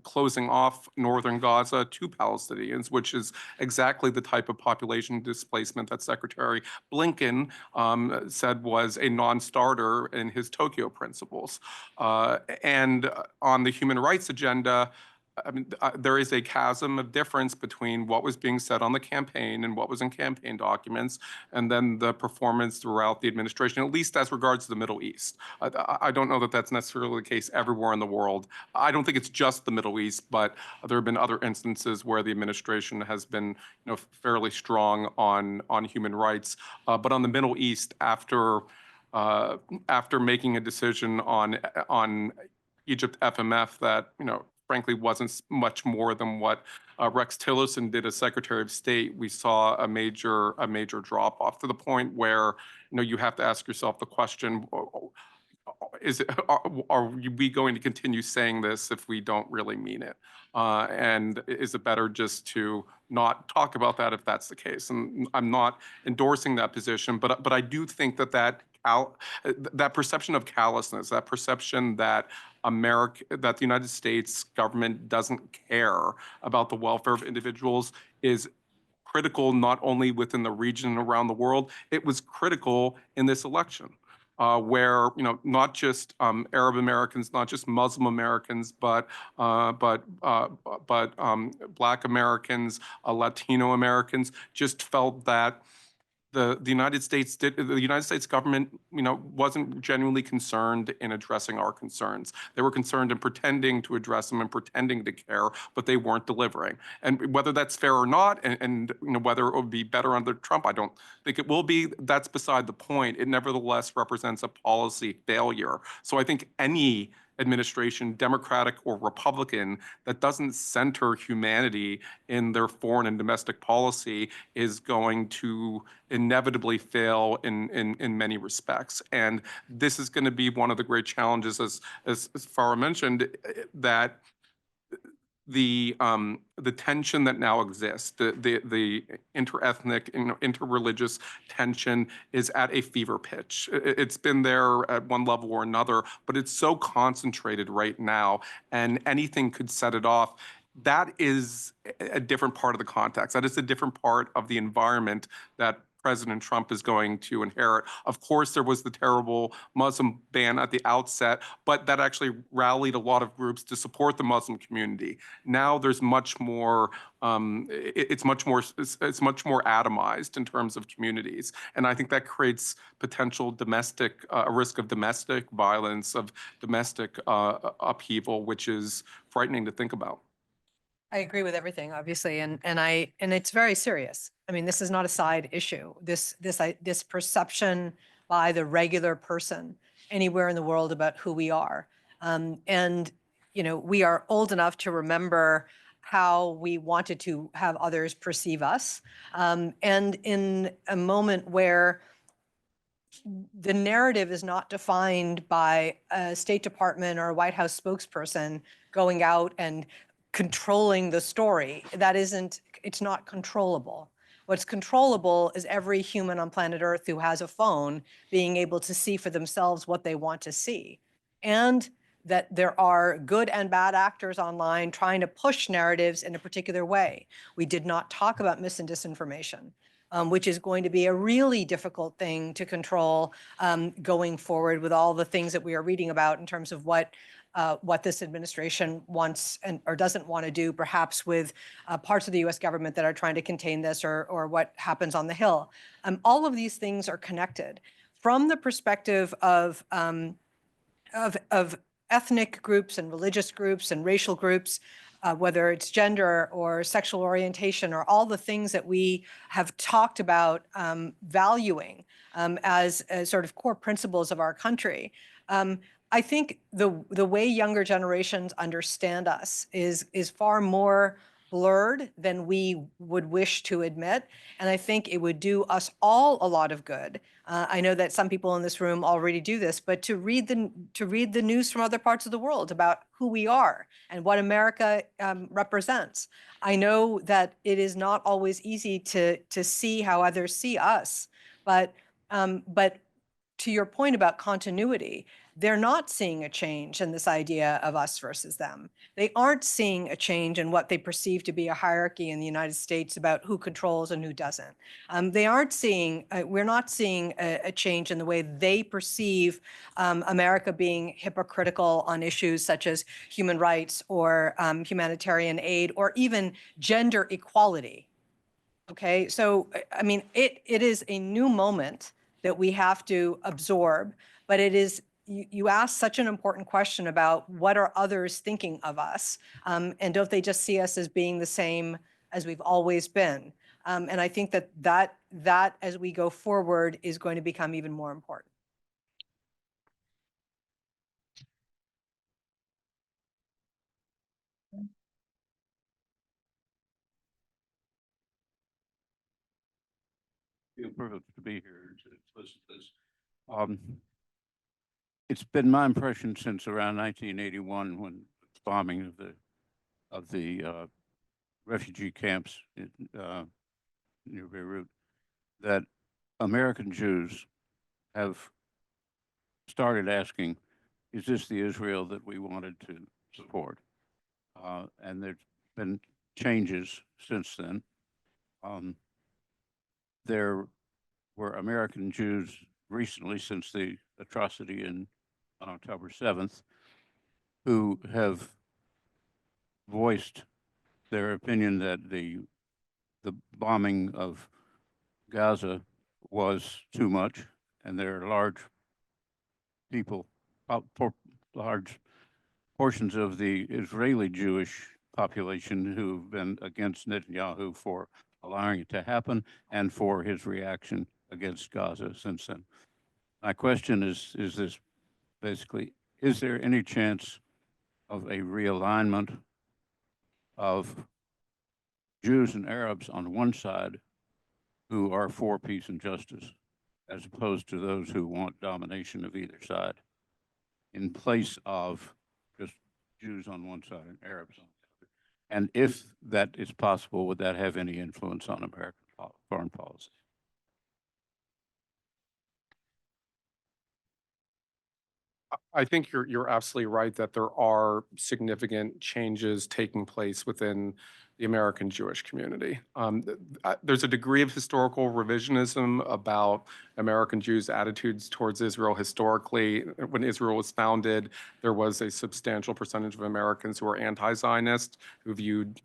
closing off northern Gaza to Palestinians, which is exactly the type of population displacement that Secretary Blinken said was a non-starter in his Tokyo principles. And on the human rights agenda, I mean, there is a chasm of difference between what was being said on the campaign and what was in campaign documents, and then the performance throughout the administration, at least as regards to the Middle East. I don't know that that's necessarily the case everywhere in the world. I don't think it's just the Middle East, but there have been other instances where the administration has been, fairly strong on human rights. But on the Middle East, after making a decision on Egypt FMF that, frankly, wasn't much more than what Rex Tillerson did as Secretary of State, we saw a major drop off to the point where, you have to ask yourself the question, are we going to continue saying this if we don't really mean it? And is it better just to not talk about that if that's the case? And I'm not endorsing that position, but I do think that perception of callousness, that perception that that the United States government doesn't care about the welfare of individuals is critical not only within the region and around the world. It was critical in this election, where not just Arab Americans, not just Muslim Americans, but Black Americans, Latino Americans just felt that the United States government, wasn't genuinely concerned in addressing our concerns. They were concerned in pretending to address them and pretending to care, but they weren't delivering. And whether that's fair or not, and whether it would be better under Trump, I don't think it will be. That's beside the point. It nevertheless represents a policy failure. So I think any administration, Democratic or Republican, that doesn't center humanity in their foreign and domestic policy is going to inevitably fail in many respects. And this is going to be one of the great challenges, as Farah mentioned, that the tension that now exists, the interethnic, interreligious tension is at a fever pitch. It's been there at one level or another, but it's so concentrated right now, and anything could set it off. That is a different part of the context. That is a different part of the environment that President Trump is going to inherit. Of course, there was the terrible Muslim ban at the outset, but that actually rallied a lot of groups to support the Muslim community. Now there's much more. It's much more atomized in terms of communities, and I think that creates potential a risk of domestic violence, of domestic upheaval, which is frightening to think about. I agree with everything, obviously, and it's very serious. I mean, this is not a side issue. This perception by the regular person anywhere in the world about who we are And, we are old enough to remember how we wanted to have others perceive us. And in a moment where the narrative is not defined by a State Department or a White House spokesperson going out and controlling the story. It's not controllable. What's controllable is every human on planet Earth who has a phone being able to see for themselves what they want to see. And that there are good and bad actors online trying to push narratives in a particular way. We did not talk about mis and disinformation. Which is going to be a really difficult thing to control going forward with all the things that we are reading about in terms of what this administration wants or doesn't want to do, perhaps with parts of the U.S. government that are trying to contain this, or what happens on the Hill. All of these things are connected. From the perspective of ethnic groups and religious groups and racial groups, whether it's gender or sexual orientation or all the things that we have talked about valuing as sort of core principles of our country. I think the way younger generations understand us is far more blurred than we would wish to admit. And I think it would do us all a lot of good. I know that some people in this room already do this, but to read the news from other parts of the world about who we are and what America represents. I know that it is not always easy to see how others see us, but to your point about continuity, they're not seeing a change in this idea of us versus them. They aren't seeing a change in what they perceive to be a hierarchy in the United States about who controls and who doesn't. They aren't seeing, we're not seeing a change in the way they perceive America being hypocritical on issues such as human rights or humanitarian aid or even gender equality. Okay, so I mean, it is a new moment that we have to absorb, but it is, you ask such an important question about what are others thinking of us, and don't they just see us as being the same as we've always been? And I think that as we go forward is going to become even more important. Feel privileged to be here to listen to this. It's been my impression since around 1981, when the bombing of the refugee camps near Beirut, that American Jews have started asking, "Is this the Israel that we wanted to support?" And there's been changes since then. There were American Jews recently, since the atrocity on October 7th, who have voiced their opinion that the bombing of Gaza was too much, and there are large portions of the Israeli Jewish population who've been against Netanyahu for allowing it to happen and for his reaction against Gaza since then. My question is this basically: is there any chance of a realignment of Jews and Arabs on one side who are for peace and justice, as opposed to those who want domination of either side, in place of just Jews on one side and Arabs on the other? And if that is possible, would that have any influence on American foreign policy? I think you're absolutely right that there are significant changes taking place within the American Jewish community. There's a degree of historical revisionism about American Jews' attitudes towards Israel historically. When Israel was founded, there was a substantial percentage of Americans who were anti-Zionist, who viewed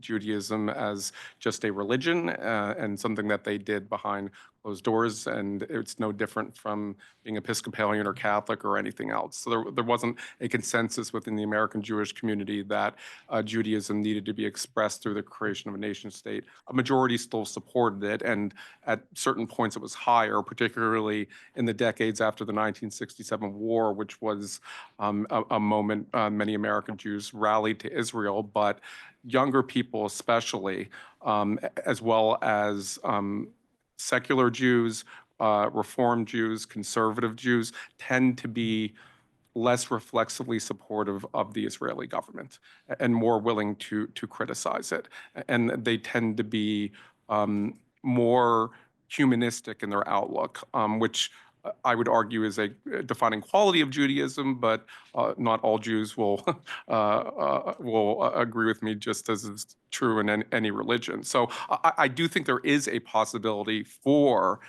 Judaism as just a religion and something that they did behind closed doors, and it's no different from being Episcopalian or Catholic or anything else. So there wasn't a consensus within the American Jewish community that Judaism needed to be expressed suppressed through the creation of a nation state. A majority still supported it, and at certain points it was higher, particularly in the decades after the 1967 war, which was a moment many American Jews rallied to Israel, but younger people especially, as well as secular Jews, Reform Jews, conservative Jews, tend to be less reflexively supportive of the Israeli government and more willing to criticize it. And they tend to be more humanistic in their outlook, which I would argue is a defining quality of Judaism, but not all Jews will agree with me, just as is true in any religion. So I do think there is a possibility for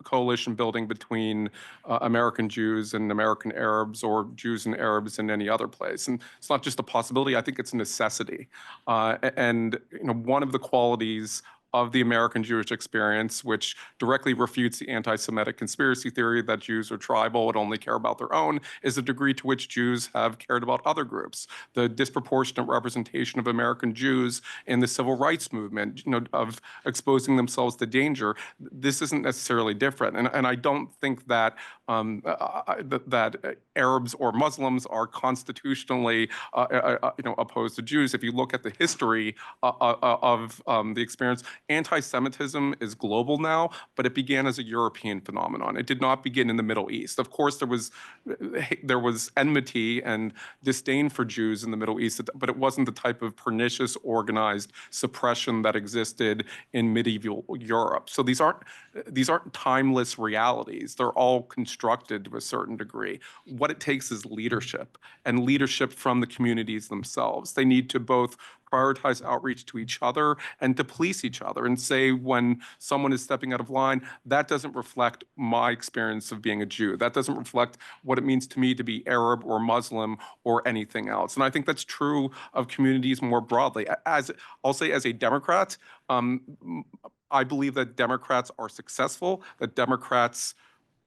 coalition building between American Jews and American Arabs, or Jews and Arabs in any other place. And it's not just a possibility, I think it's a necessity. And one of the qualities of the American Jewish experience, which directly refutes the anti-Semitic conspiracy theory that Jews are tribal and only care about their own, is the degree to which Jews have cared about other groups. The disproportionate representation of American Jews in the civil rights movement, of exposing themselves to danger. This isn't necessarily different. And I don't think that that Arabs or Muslims are constitutionally opposed to Jews. If you look at the history of the experience, anti-Semitism is global now, but it began as a European phenomenon. It did not begin in the Middle East. Of course, there was enmity and disdain for Jews in the Middle East, but it wasn't the type of pernicious, organized suppression that existed in medieval Europe. So these aren't timeless realities. They're all constructed to a certain degree. What it takes is leadership, and leadership from the communities themselves. They need to both prioritize outreach to each other and to police each other and say, when someone is stepping out of line, that doesn't reflect my experience of being a Jew. That doesn't reflect what it means to me to be Arab or Muslim or anything else. And I think that's true of communities more broadly. I'll say as a Democrat, I believe that Democrats are successful, that Democrats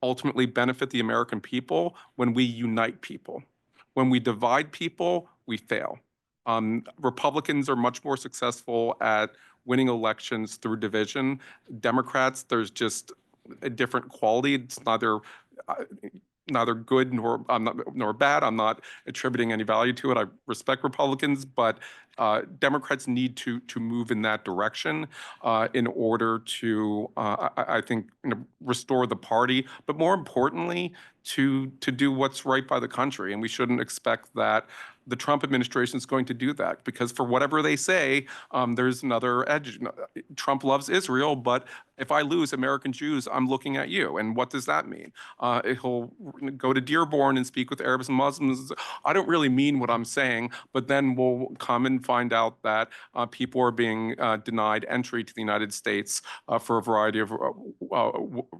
ultimately benefit the American people when we unite people. When we divide people, we fail. Republicans are much more successful at winning elections through division. Democrats, there's just a different quality. It's neither good nor bad. I'm not attributing any value to it. I respect Republicans, but Democrats need to move in that direction in order to, I think, restore the party, but more importantly, to do what's right by the country. And we shouldn't expect that the Trump administration is going to do that, because for whatever they say, there's another edge. Trump loves Israel, but if I lose American Jews, I'm looking at you. And what does that mean? He'll go to Dearborn and speak with Arabs and Muslims. I don't really mean what I'm saying, but then we'll come and find out that people are being denied entry to the United States for a variety of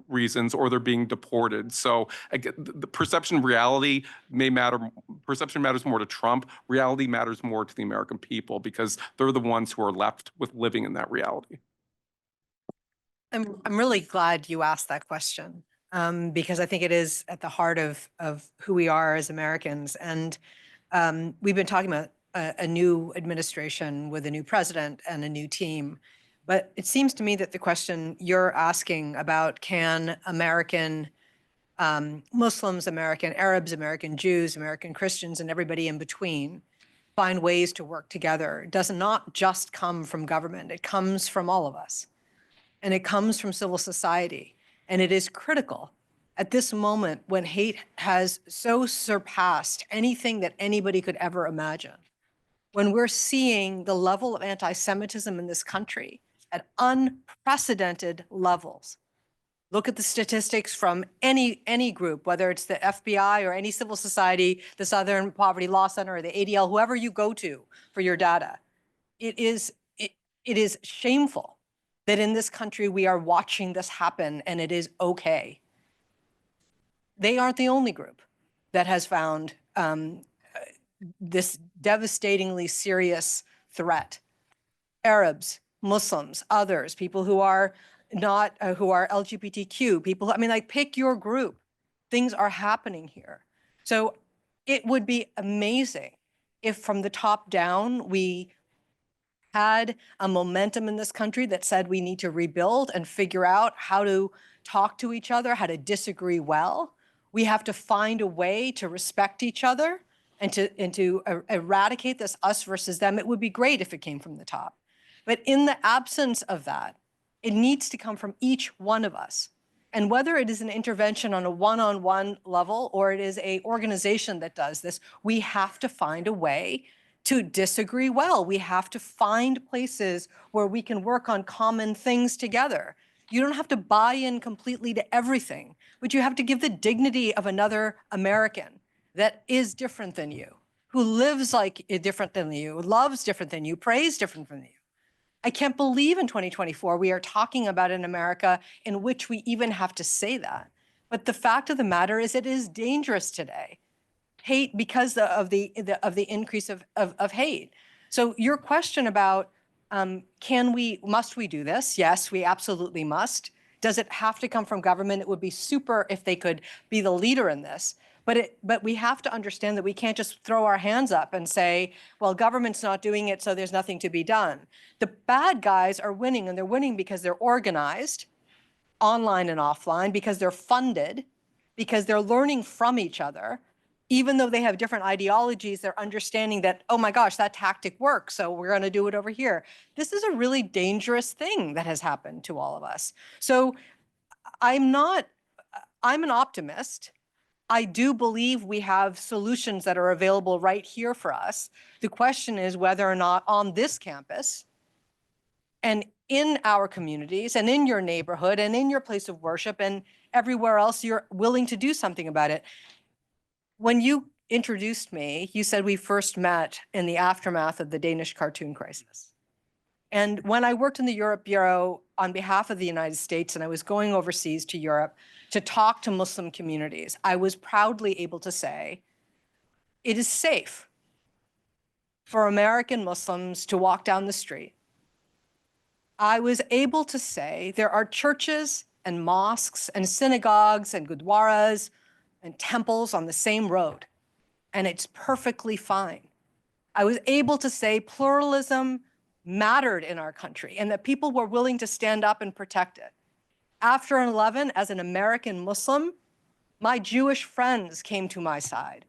reasons, or they're being deported. So again, the perception of reality may matter. Perception matters more to Trump. Reality matters more to the American people, because they're the ones who are left with living in that reality. I'm really glad you asked that question, because I think it is at the heart of who we are as Americans. And we've been talking about a new administration with a new president and a new team. But it seems to me that the question you're asking about, can American Muslims, American Arabs, American Jews, American Christians, and everybody in between find ways to work together, does not just come from government. It comes from all of us. And it comes from civil society. And it is critical at this moment, when hate has so surpassed anything that anybody could ever imagine, when we're seeing the level of anti-Semitism in this country at unprecedented levels. Look at the statistics from any group, whether it's the FBI or any civil society, the Southern Poverty Law Center or the ADL, whoever you go to for your data. It is shameful that in this country we are watching this happen, and it is okay. They aren't the only group that has found this devastatingly serious threat. Arabs, Muslims, others, people who are not, who are LGBTQ, people, I mean, like, pick your group. Things are happening here. So it would be amazing if from the top down, we had a momentum in this country that said we need to rebuild and figure out how to talk to each other, how to disagree well. We have to find a way to respect each other and to eradicate this us versus them. It would be great if it came from the top. But in the absence of that, it needs to come from each one of us. And whether it is an intervention on a one-on-one level or it is an organization that does this, we have to find a way to disagree well. We have to find places where we can work on common things together. You don't have to buy in completely to everything, but you have to give the dignity of another American that is different than you, who lives like different than you, loves different than you, prays different than you. I can't believe in 2024 we are talking about an America in which we even have to say that. But the fact of the matter is it is dangerous today. Hate because of the increase of hate. So your question about must we do this? Yes, we absolutely must. Does it have to come from government? It would be super if they could be the leader in this. But we have to understand that we can't just throw our hands up and say, well, government's not doing it, so there's nothing to be done. The bad guys are winning, and they're winning because they're organized, online and offline, because they're funded, because they're learning from each other. Even though they have different ideologies, they're understanding that, oh my gosh, that tactic works, so we're going to do it over here. This is a really dangerous thing that has happened to all of us. So I'm an optimist. I do believe we have solutions that are available right here for us. The question is whether or not on this campus and in our communities and in your neighborhood and in your place of worship and everywhere else, you're willing to do something about it. When you introduced me, you said we first met in the aftermath of the Danish cartoon crisis. And when I worked in the Europe Bureau on behalf of the United States and I was going overseas to Europe to talk to Muslim communities, I was proudly able to say, it is safe for American Muslims to walk down the street. I was able to say there are churches and mosques and synagogues and gurdwaras and temples on the same road, and it's perfectly fine. I was able to say pluralism mattered in our country and that people were willing to stand up and protect it. After 9/11, as an American Muslim, my Jewish friends came to my side.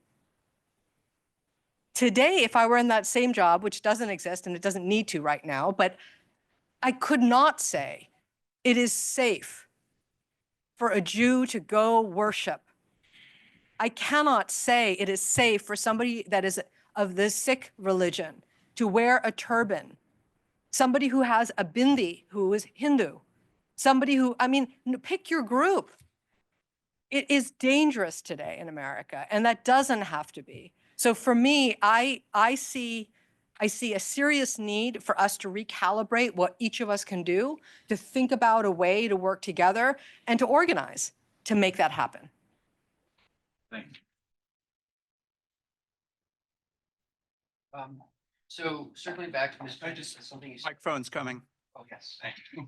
Today, if I were in that same job, which doesn't exist and it doesn't need to right now, but I could not say it is safe for a Jew to go worship. I cannot say it is safe for somebody that is of the Sikh religion to wear a turban, somebody who has a bindi, who is Hindu, somebody who, pick your group. It is dangerous today in America, and that doesn't have to be. So for me, I see a serious need for us to recalibrate what each of us can do, to think about a way to work together and to organize to make that happen. Thank you. So circling back to Ms. Burgess, something you said. Microphone's coming. Oh, yes, thank you.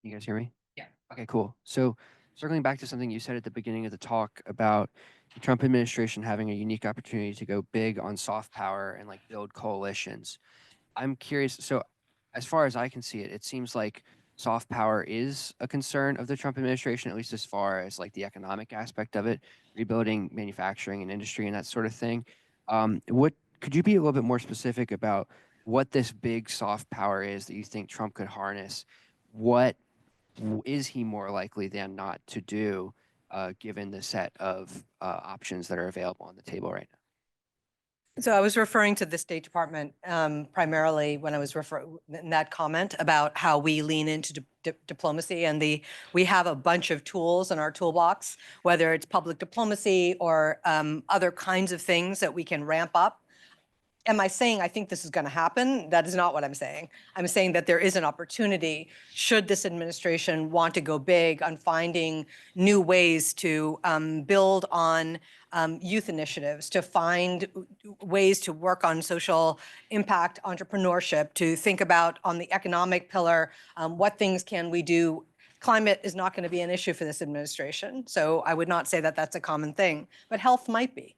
You guys hear me? Yeah. Okay, cool. So circling back to something you said at the beginning of the talk about the Trump administration having a unique opportunity to go big on soft power and like build coalitions. I'm curious. So as far as I can see it, it seems like soft power is a concern of the Trump administration, at least as far as like the economic aspect of it, rebuilding manufacturing and industry and that sort of thing. What could you be a little bit more specific about what this big soft power is that you think Trump could harness? What is he more likely than not to do, given the set of options that are available on the table right now? So I was referring to the State Department primarily when I was referring in that comment about how we lean into diplomacy, and we have a bunch of tools in our toolbox, whether it's public diplomacy or other kinds of things that we can ramp up. Am I saying I think this is going to happen? That is not what I'm saying. I'm saying that there is an opportunity, should this administration want to go big on finding new ways to build on youth initiatives, to find ways to work on social impact entrepreneurship, to think about on the economic pillar, what things can we do climate is not going to be an issue for this administration. So I would not say that that's a common thing, but health might be.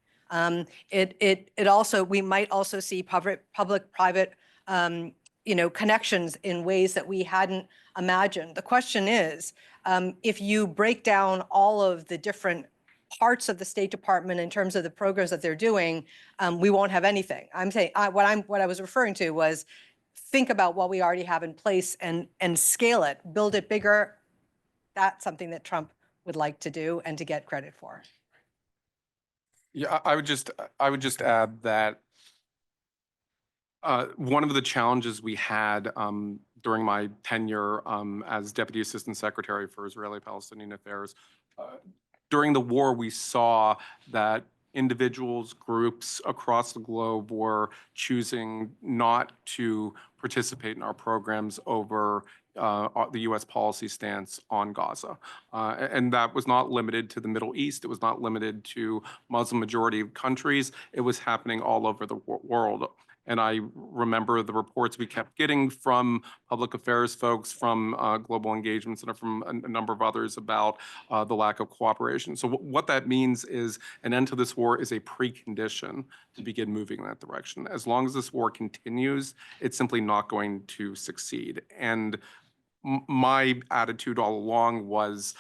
It also, we might also see public-private, connections in ways that we hadn't imagined. The question is, if you break down all of the different parts of the State Department in terms of the programs that they're doing, we won't have anything. I'm saying what I was referring to was think about what we already have in place and scale it, build it bigger. That's something that Trump would like to do and to get credit for. Yeah, I would just add that one of the challenges we had during my tenure as Deputy Assistant Secretary for Israeli-Palestinian Affairs, during the war, we saw that individuals, groups across the globe were choosing not to participate in our programs over the U.S. policy stance on Gaza. And that was not limited to the Middle East. It was not limited to Muslim majority countries. It was happening all over the world. And I remember the reports we kept getting from public affairs folks, from global engagements, and from a number of others about the lack of cooperation. So what that means is an end to this war is a precondition to begin moving in that direction. As long as this war continues, it's simply not going to succeed. And my attitude all along was,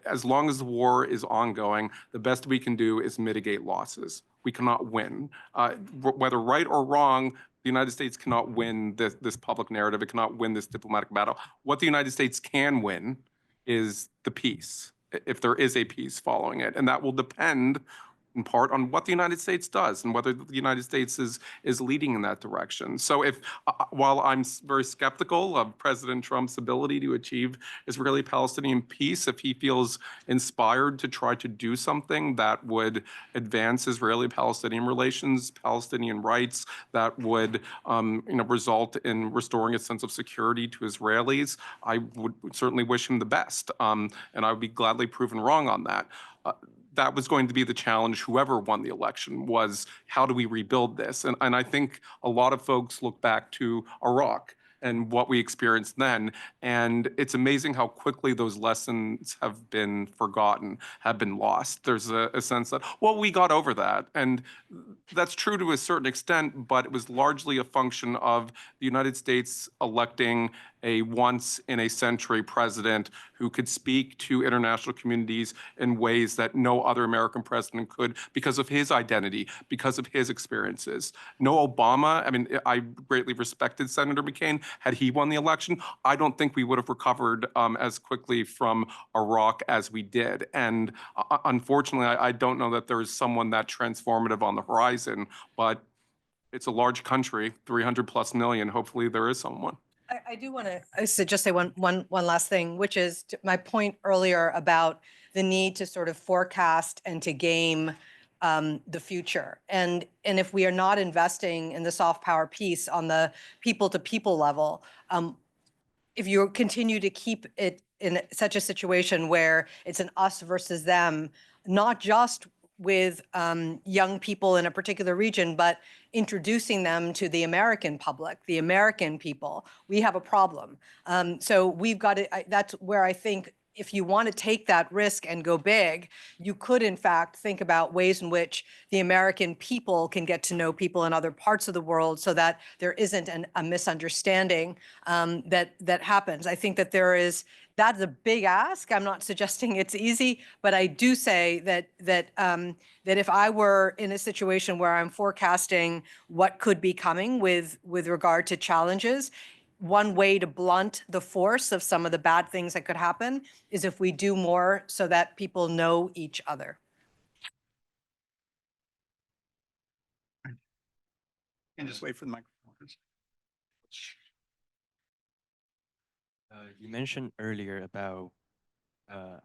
as long as the war is ongoing, the best we can do is mitigate losses. We cannot win. Whether right or wrong, the United States cannot win this public narrative. It cannot win this diplomatic battle. What the United States can win is the peace, if there is a peace following it. And that will depend in part on what the United States does and whether the United States is leading in that direction. So if, while I'm very skeptical of President Trump's ability to achieve Israeli-Palestinian peace, if he feels inspired to try to do something that would advance Israeli-Palestinian relations, Palestinian rights, that would result in restoring a sense of security to Israelis, I would certainly wish him the best. And I would be gladly proven wrong on that. That was going to be the challenge, whoever won the election, was how do we rebuild this? And I think a lot of folks look back to Iraq and what we experienced then. And it's amazing how quickly those lessons have been forgotten, have been lost. There's a sense that, well, we got over that. And that's true to a certain extent, but it was largely a function of the United States electing a once-in-a-century president who could speak to international communities in ways that no other American president could because of his identity, because of his experiences. No Obama, I mean, I greatly respected Senator McCain. Had he won the election, I don't think we would have recovered as quickly from Iraq as we did. And unfortunately, I don't know that there is someone that transformative on the horizon, but it's a large country, 300 plus million. Hopefully there is someone. I do want to just say one last thing, which is my point earlier about the need to sort of forecast and to game the future. And if we are not investing in the soft power piece on the people-to-people level, if you continue to keep it in such a situation where it's an us versus them, not just with young people in a particular region, but introducing them to the American public, the American people, we have a problem. So we've got to, that's where I think if you want to take that risk and go big, you could in fact think about ways in which the American people can get to know people in other parts of the world so that there isn't a misunderstanding that happens. I think that that's a big ask. I'm not suggesting it's easy, but I do say that if I were in a situation where I'm forecasting what could be coming with regard to challenges, one way to blunt the force of some of the bad things that could happen is if we do more so that people know each other. And just wait for the microphone. You mentioned earlier about the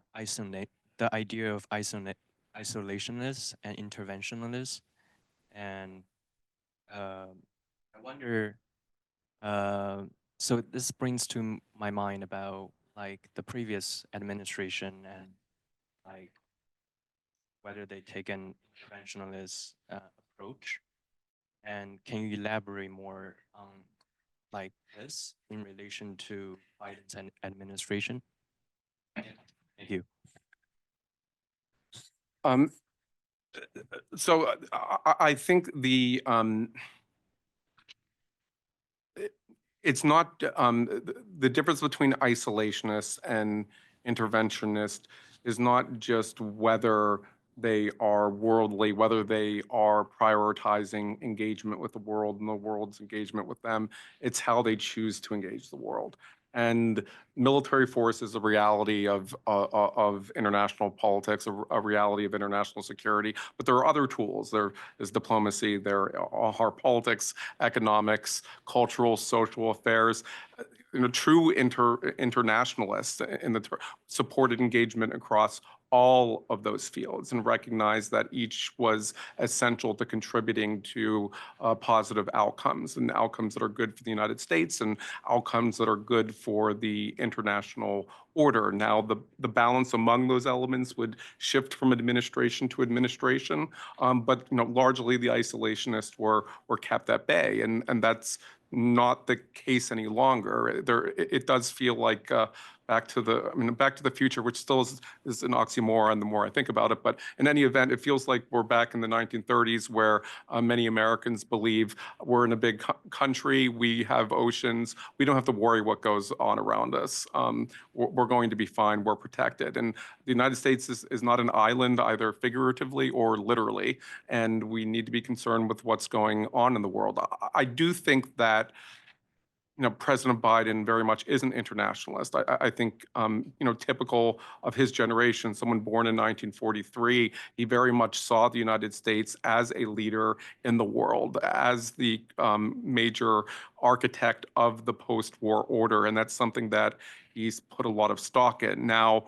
idea of isolationists and interventionists, and I wonder. So this brings to my mind about like the previous administration and like whether they take an interventionist approach, and can you elaborate more on like this in relation to Biden's administration? Thank you. Um, so I think it's not the difference between isolationist and interventionist is not just whether they are worldly, whether they are prioritizing engagement with the world and the world's engagement with them. It's how they choose to engage the world. And military force is a reality of international politics, a reality of international security. But there are other tools. There is diplomacy. There are politics, economics, cultural, social affairs. True internationalists in the supported engagement across all of those fields and recognize that each was essential to contributing to positive outcomes and outcomes that are good for the United States and outcomes that are good for the international order. Now, the balance among those elements would shift from administration to administration, but largely the isolationists were kept at bay, and that's not the case any longer. It does feel like back to the future, which still is an oxymoron the more I think about it. But in any event, it feels like we're back in the 1930s where many Americans believe we're in a big country, we have oceans, we don't have to worry what goes on around us. We're going to be fine, we're protected. And the United States is not an island either figuratively or literally, and we need to be concerned with what's going on in the world. I do think that President Biden very much is an internationalist. I think, typical of his generation, someone born in 1943, he very much saw the United States as a leader in the world, as the major architect of the post-war order, and that's something that he's put a lot of stock in. Now,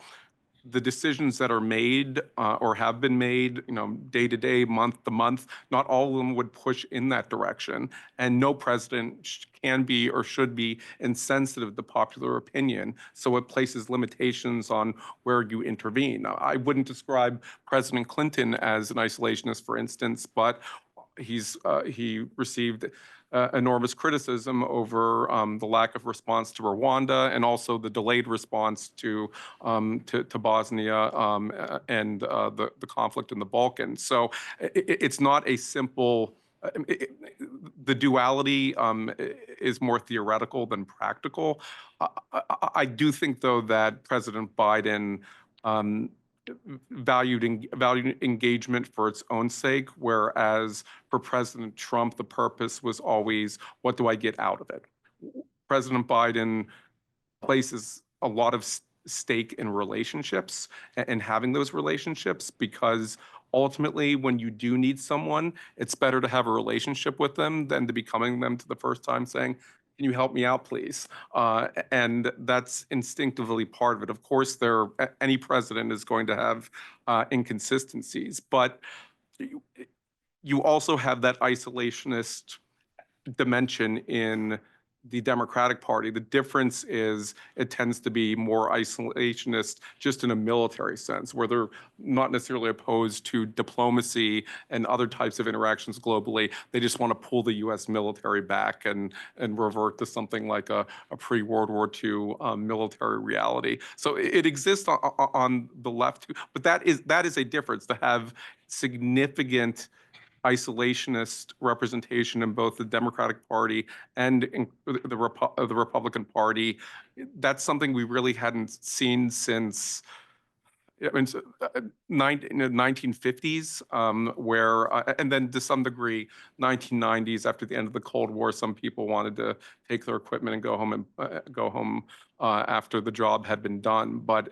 the decisions that are made or have been made, day to day, month to month, not all of them would push in that direction. And no president can be or should be insensitive to popular opinion. So it places limitations on where you intervene. Now, I wouldn't describe President Clinton as an isolationist, for instance, but he received enormous criticism over the lack of response to Rwanda and also the delayed response to Bosnia and the conflict in the Balkans. So it's not a simple. The duality is more theoretical than practical. I do think, though, that President Biden valued engagement for its own sake, whereas for President Trump, the purpose was always, what do I get out of it? President Biden places a lot of stake in relationships and having those relationships, because ultimately, when you do need someone, it's better to have a relationship with them than to be coming them to the first time saying, can you help me out, please? And that's instinctively part of it. Of course, any president is going to have inconsistencies, but you also have that isolationist dimension in the Democratic Party. The difference is it tends to be more isolationist just in a military sense, where they're not necessarily opposed to diplomacy and other types of interactions globally. They just want to pull the U.S. military back and revert to something like a pre-World War II military reality. So it exists on the left too, but that is a difference, to have significant isolationist representation in both the Democratic Party and in the Republican Party. That's something we really hadn't seen since 1950s, where, and then to some degree, 1990s, after the end of the Cold War, some people wanted to take their equipment and go home after the job had been done. But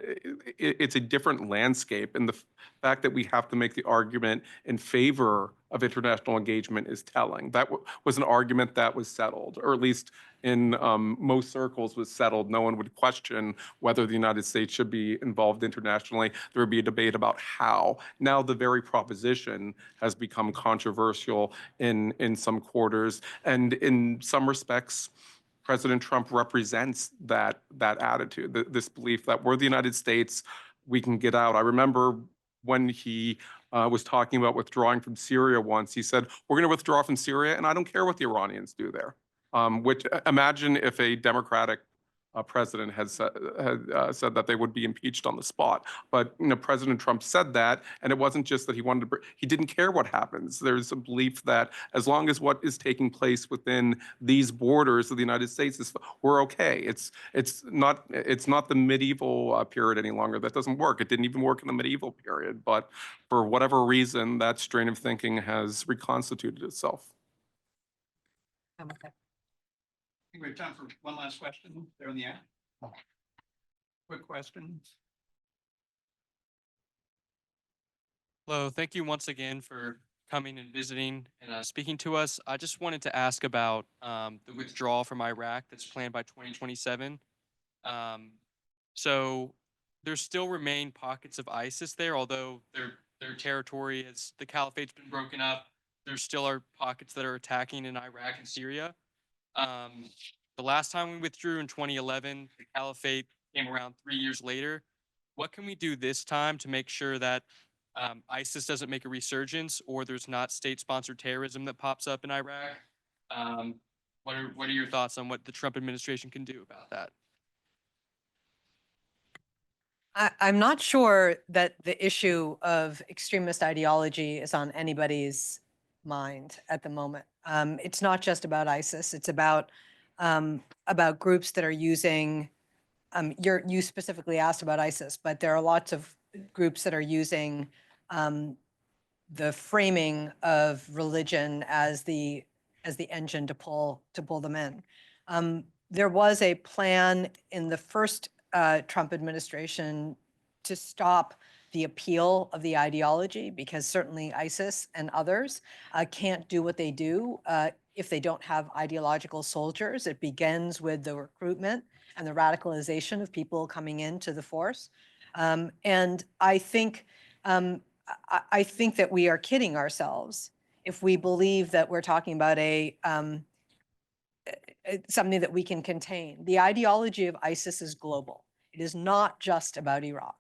it's a different landscape, and the fact that we have to make the argument in favor of international engagement is telling. That was an argument that was settled, or at least in most circles was settled. No one would question whether the United States should be involved internationally. There would be a debate about how. Now the very proposition has become controversial in some quarters, and in some respects, President Trump represents that attitude, this belief that we're the United States, we can get out. I remember when he was talking about withdrawing from Syria once, he said, we're going to withdraw from Syria, and I don't care what the Iranians do there. Which, imagine if a Democratic president had said that they would be impeached on the spot. But President Trump said that, and it wasn't just that he didn't care what happens. There's a belief that as long as what is taking place within these borders of the United States we're okay. It's not the medieval period any longer. That doesn't work. It didn't even work in the medieval period. But for whatever reason, that strain of thinking has reconstituted itself. I'm okay. I think we have time for one last question there in the end. Quick question. Hello, thank you once again for coming and visiting and speaking to us. I just wanted to ask about the withdrawal from Iraq that's planned by 2027. So there still remain pockets of ISIS there, although their territory is, the caliphate's been broken up. There still are pockets that are attacking in Iraq and Syria. The last time we withdrew in 2011, the caliphate came around 3 years later. What can we do this time to make sure that ISIS doesn't make a resurgence, or there's not state-sponsored terrorism that pops up in Iraq? What are your thoughts on what the Trump administration can do about that? I'm not sure that the issue of extremist ideology is on anybody's mind at the moment. It's not just about ISIS. It's about groups that are using. You specifically asked about ISIS, but there are lots of groups that are using the framing of religion as the engine to pull them in. There was a plan in the first Trump administration to stop the appeal of the ideology, because certainly ISIS and others can't do what they do if they don't have ideological soldiers. It begins with the recruitment and the radicalization of people coming into the force. And I think that we are kidding ourselves if we believe that we're talking about something that we can contain. The ideology of ISIS is global. It is not just about Iraq.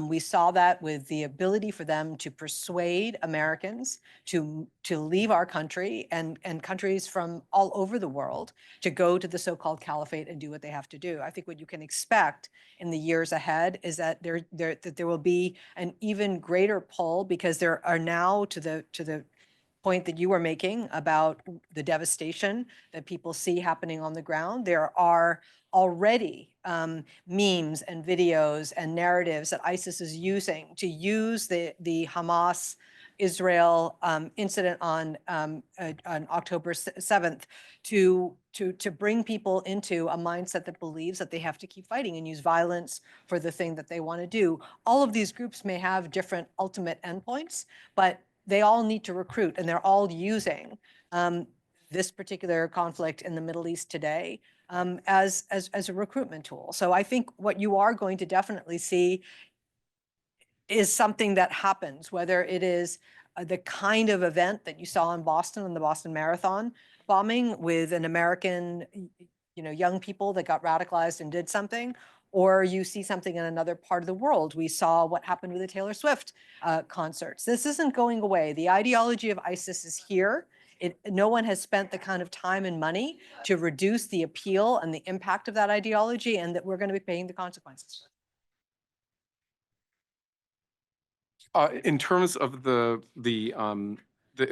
We saw that with the ability for them to persuade Americans to leave our country and countries from all over the world to go to the so-called caliphate and do what they have to do. I think what you can expect in the years ahead is that there will be an even greater pull, because there are now, to the point that you were making about the devastation that people see happening on the ground, there are already memes and videos and narratives that ISIS is using to use the Hamas Israel incident on October 7th to bring people into a mindset that believes that they have to keep fighting and use violence for the thing that they want to do. All of these groups may have different ultimate endpoints, but they all need to recruit, and they're all using this particular conflict in the Middle East today as a recruitment tool. So I think what you are going to definitely see is something that happens, whether it is the kind of event that you saw in Boston, in the Boston Marathon bombing, with an American, young people that got radicalized and did something, or you see something in another part of the world. We saw what happened with the Taylor Swift concerts. This isn't going away. The ideology of ISIS is here. No one has spent the kind of time and money to reduce the appeal and the impact of that ideology, and that we're going to be paying the consequences. In terms of the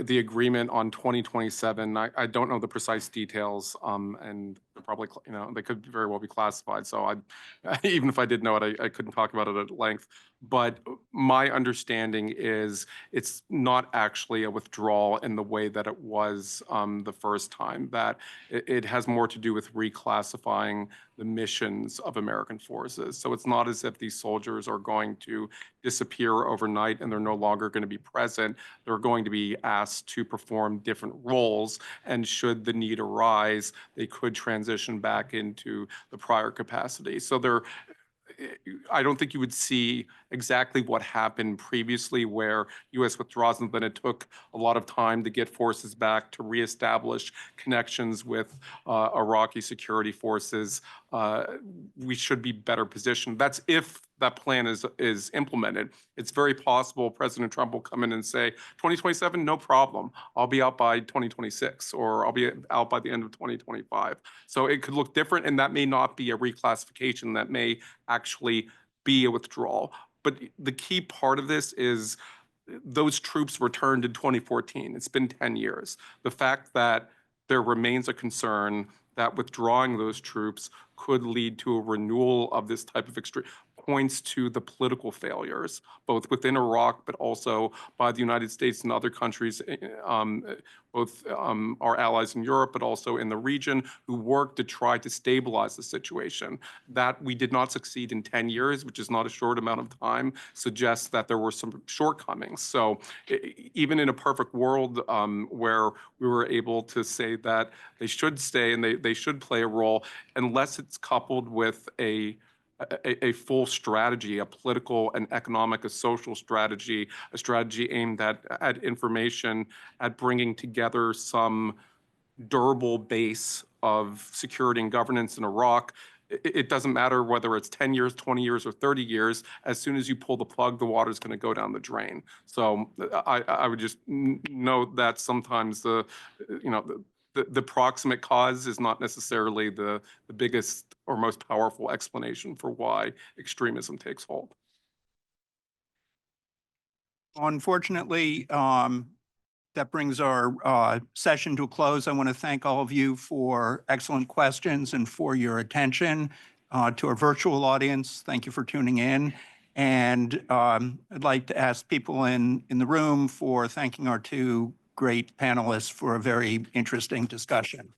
agreement on 2027, I don't know the precise details, and they're probably, they could very well be classified. So even if I did know it, I couldn't talk about it at length. But my understanding is it's not actually a withdrawal in the way that it was the first time, that it has more to do with reclassifying the missions of American forces. So it's not as if these soldiers are going to disappear overnight and they're no longer going to be present. They're going to be asked to perform different roles, and should the need arise, they could transition back into the prior capacity. So I don't think you would see exactly what happened previously where U.S. withdraws and then it took a lot of time to get forces back to reestablish connections with Iraqi security forces. We should be better positioned. That's if that plan is implemented. It's very possible President Trump will come in and say, 2027, no problem. I'll be out by 2026, or I'll be out by the end of 2025. So it could look different, and that may not be a reclassification. That may actually be a withdrawal. But the key part of this is those troops returned in 2014. It's been 10 years. The fact that there remains a concern that withdrawing those troops could lead to a renewal of this type of extreme points to the political failures, both within Iraq, but also by the United States and other countries, both our allies in Europe, but also in the region, who worked to try to stabilize the situation. That we did not succeed in 10 years, which is not a short amount of time, suggests that there were some shortcomings. So even in a perfect world where we were able to say that they should stay and they should play a role, unless it's coupled with a full strategy, a political and economic, a social strategy, a strategy aimed at information, at bringing together some durable base of security and governance in Iraq. It doesn't matter whether it's 10 years, 20 years, or 30 years. As soon as you pull the plug, the water's going to go down the drain. So I would just note that sometimes the proximate cause is not necessarily the biggest or most powerful explanation for why extremism takes hold. Unfortunately, that brings our session to a close. I want to thank all of you for excellent questions and for your attention. To our virtual audience, thank you for tuning in. And I'd like to ask people in the room for thanking our two great panelists for a very interesting discussion.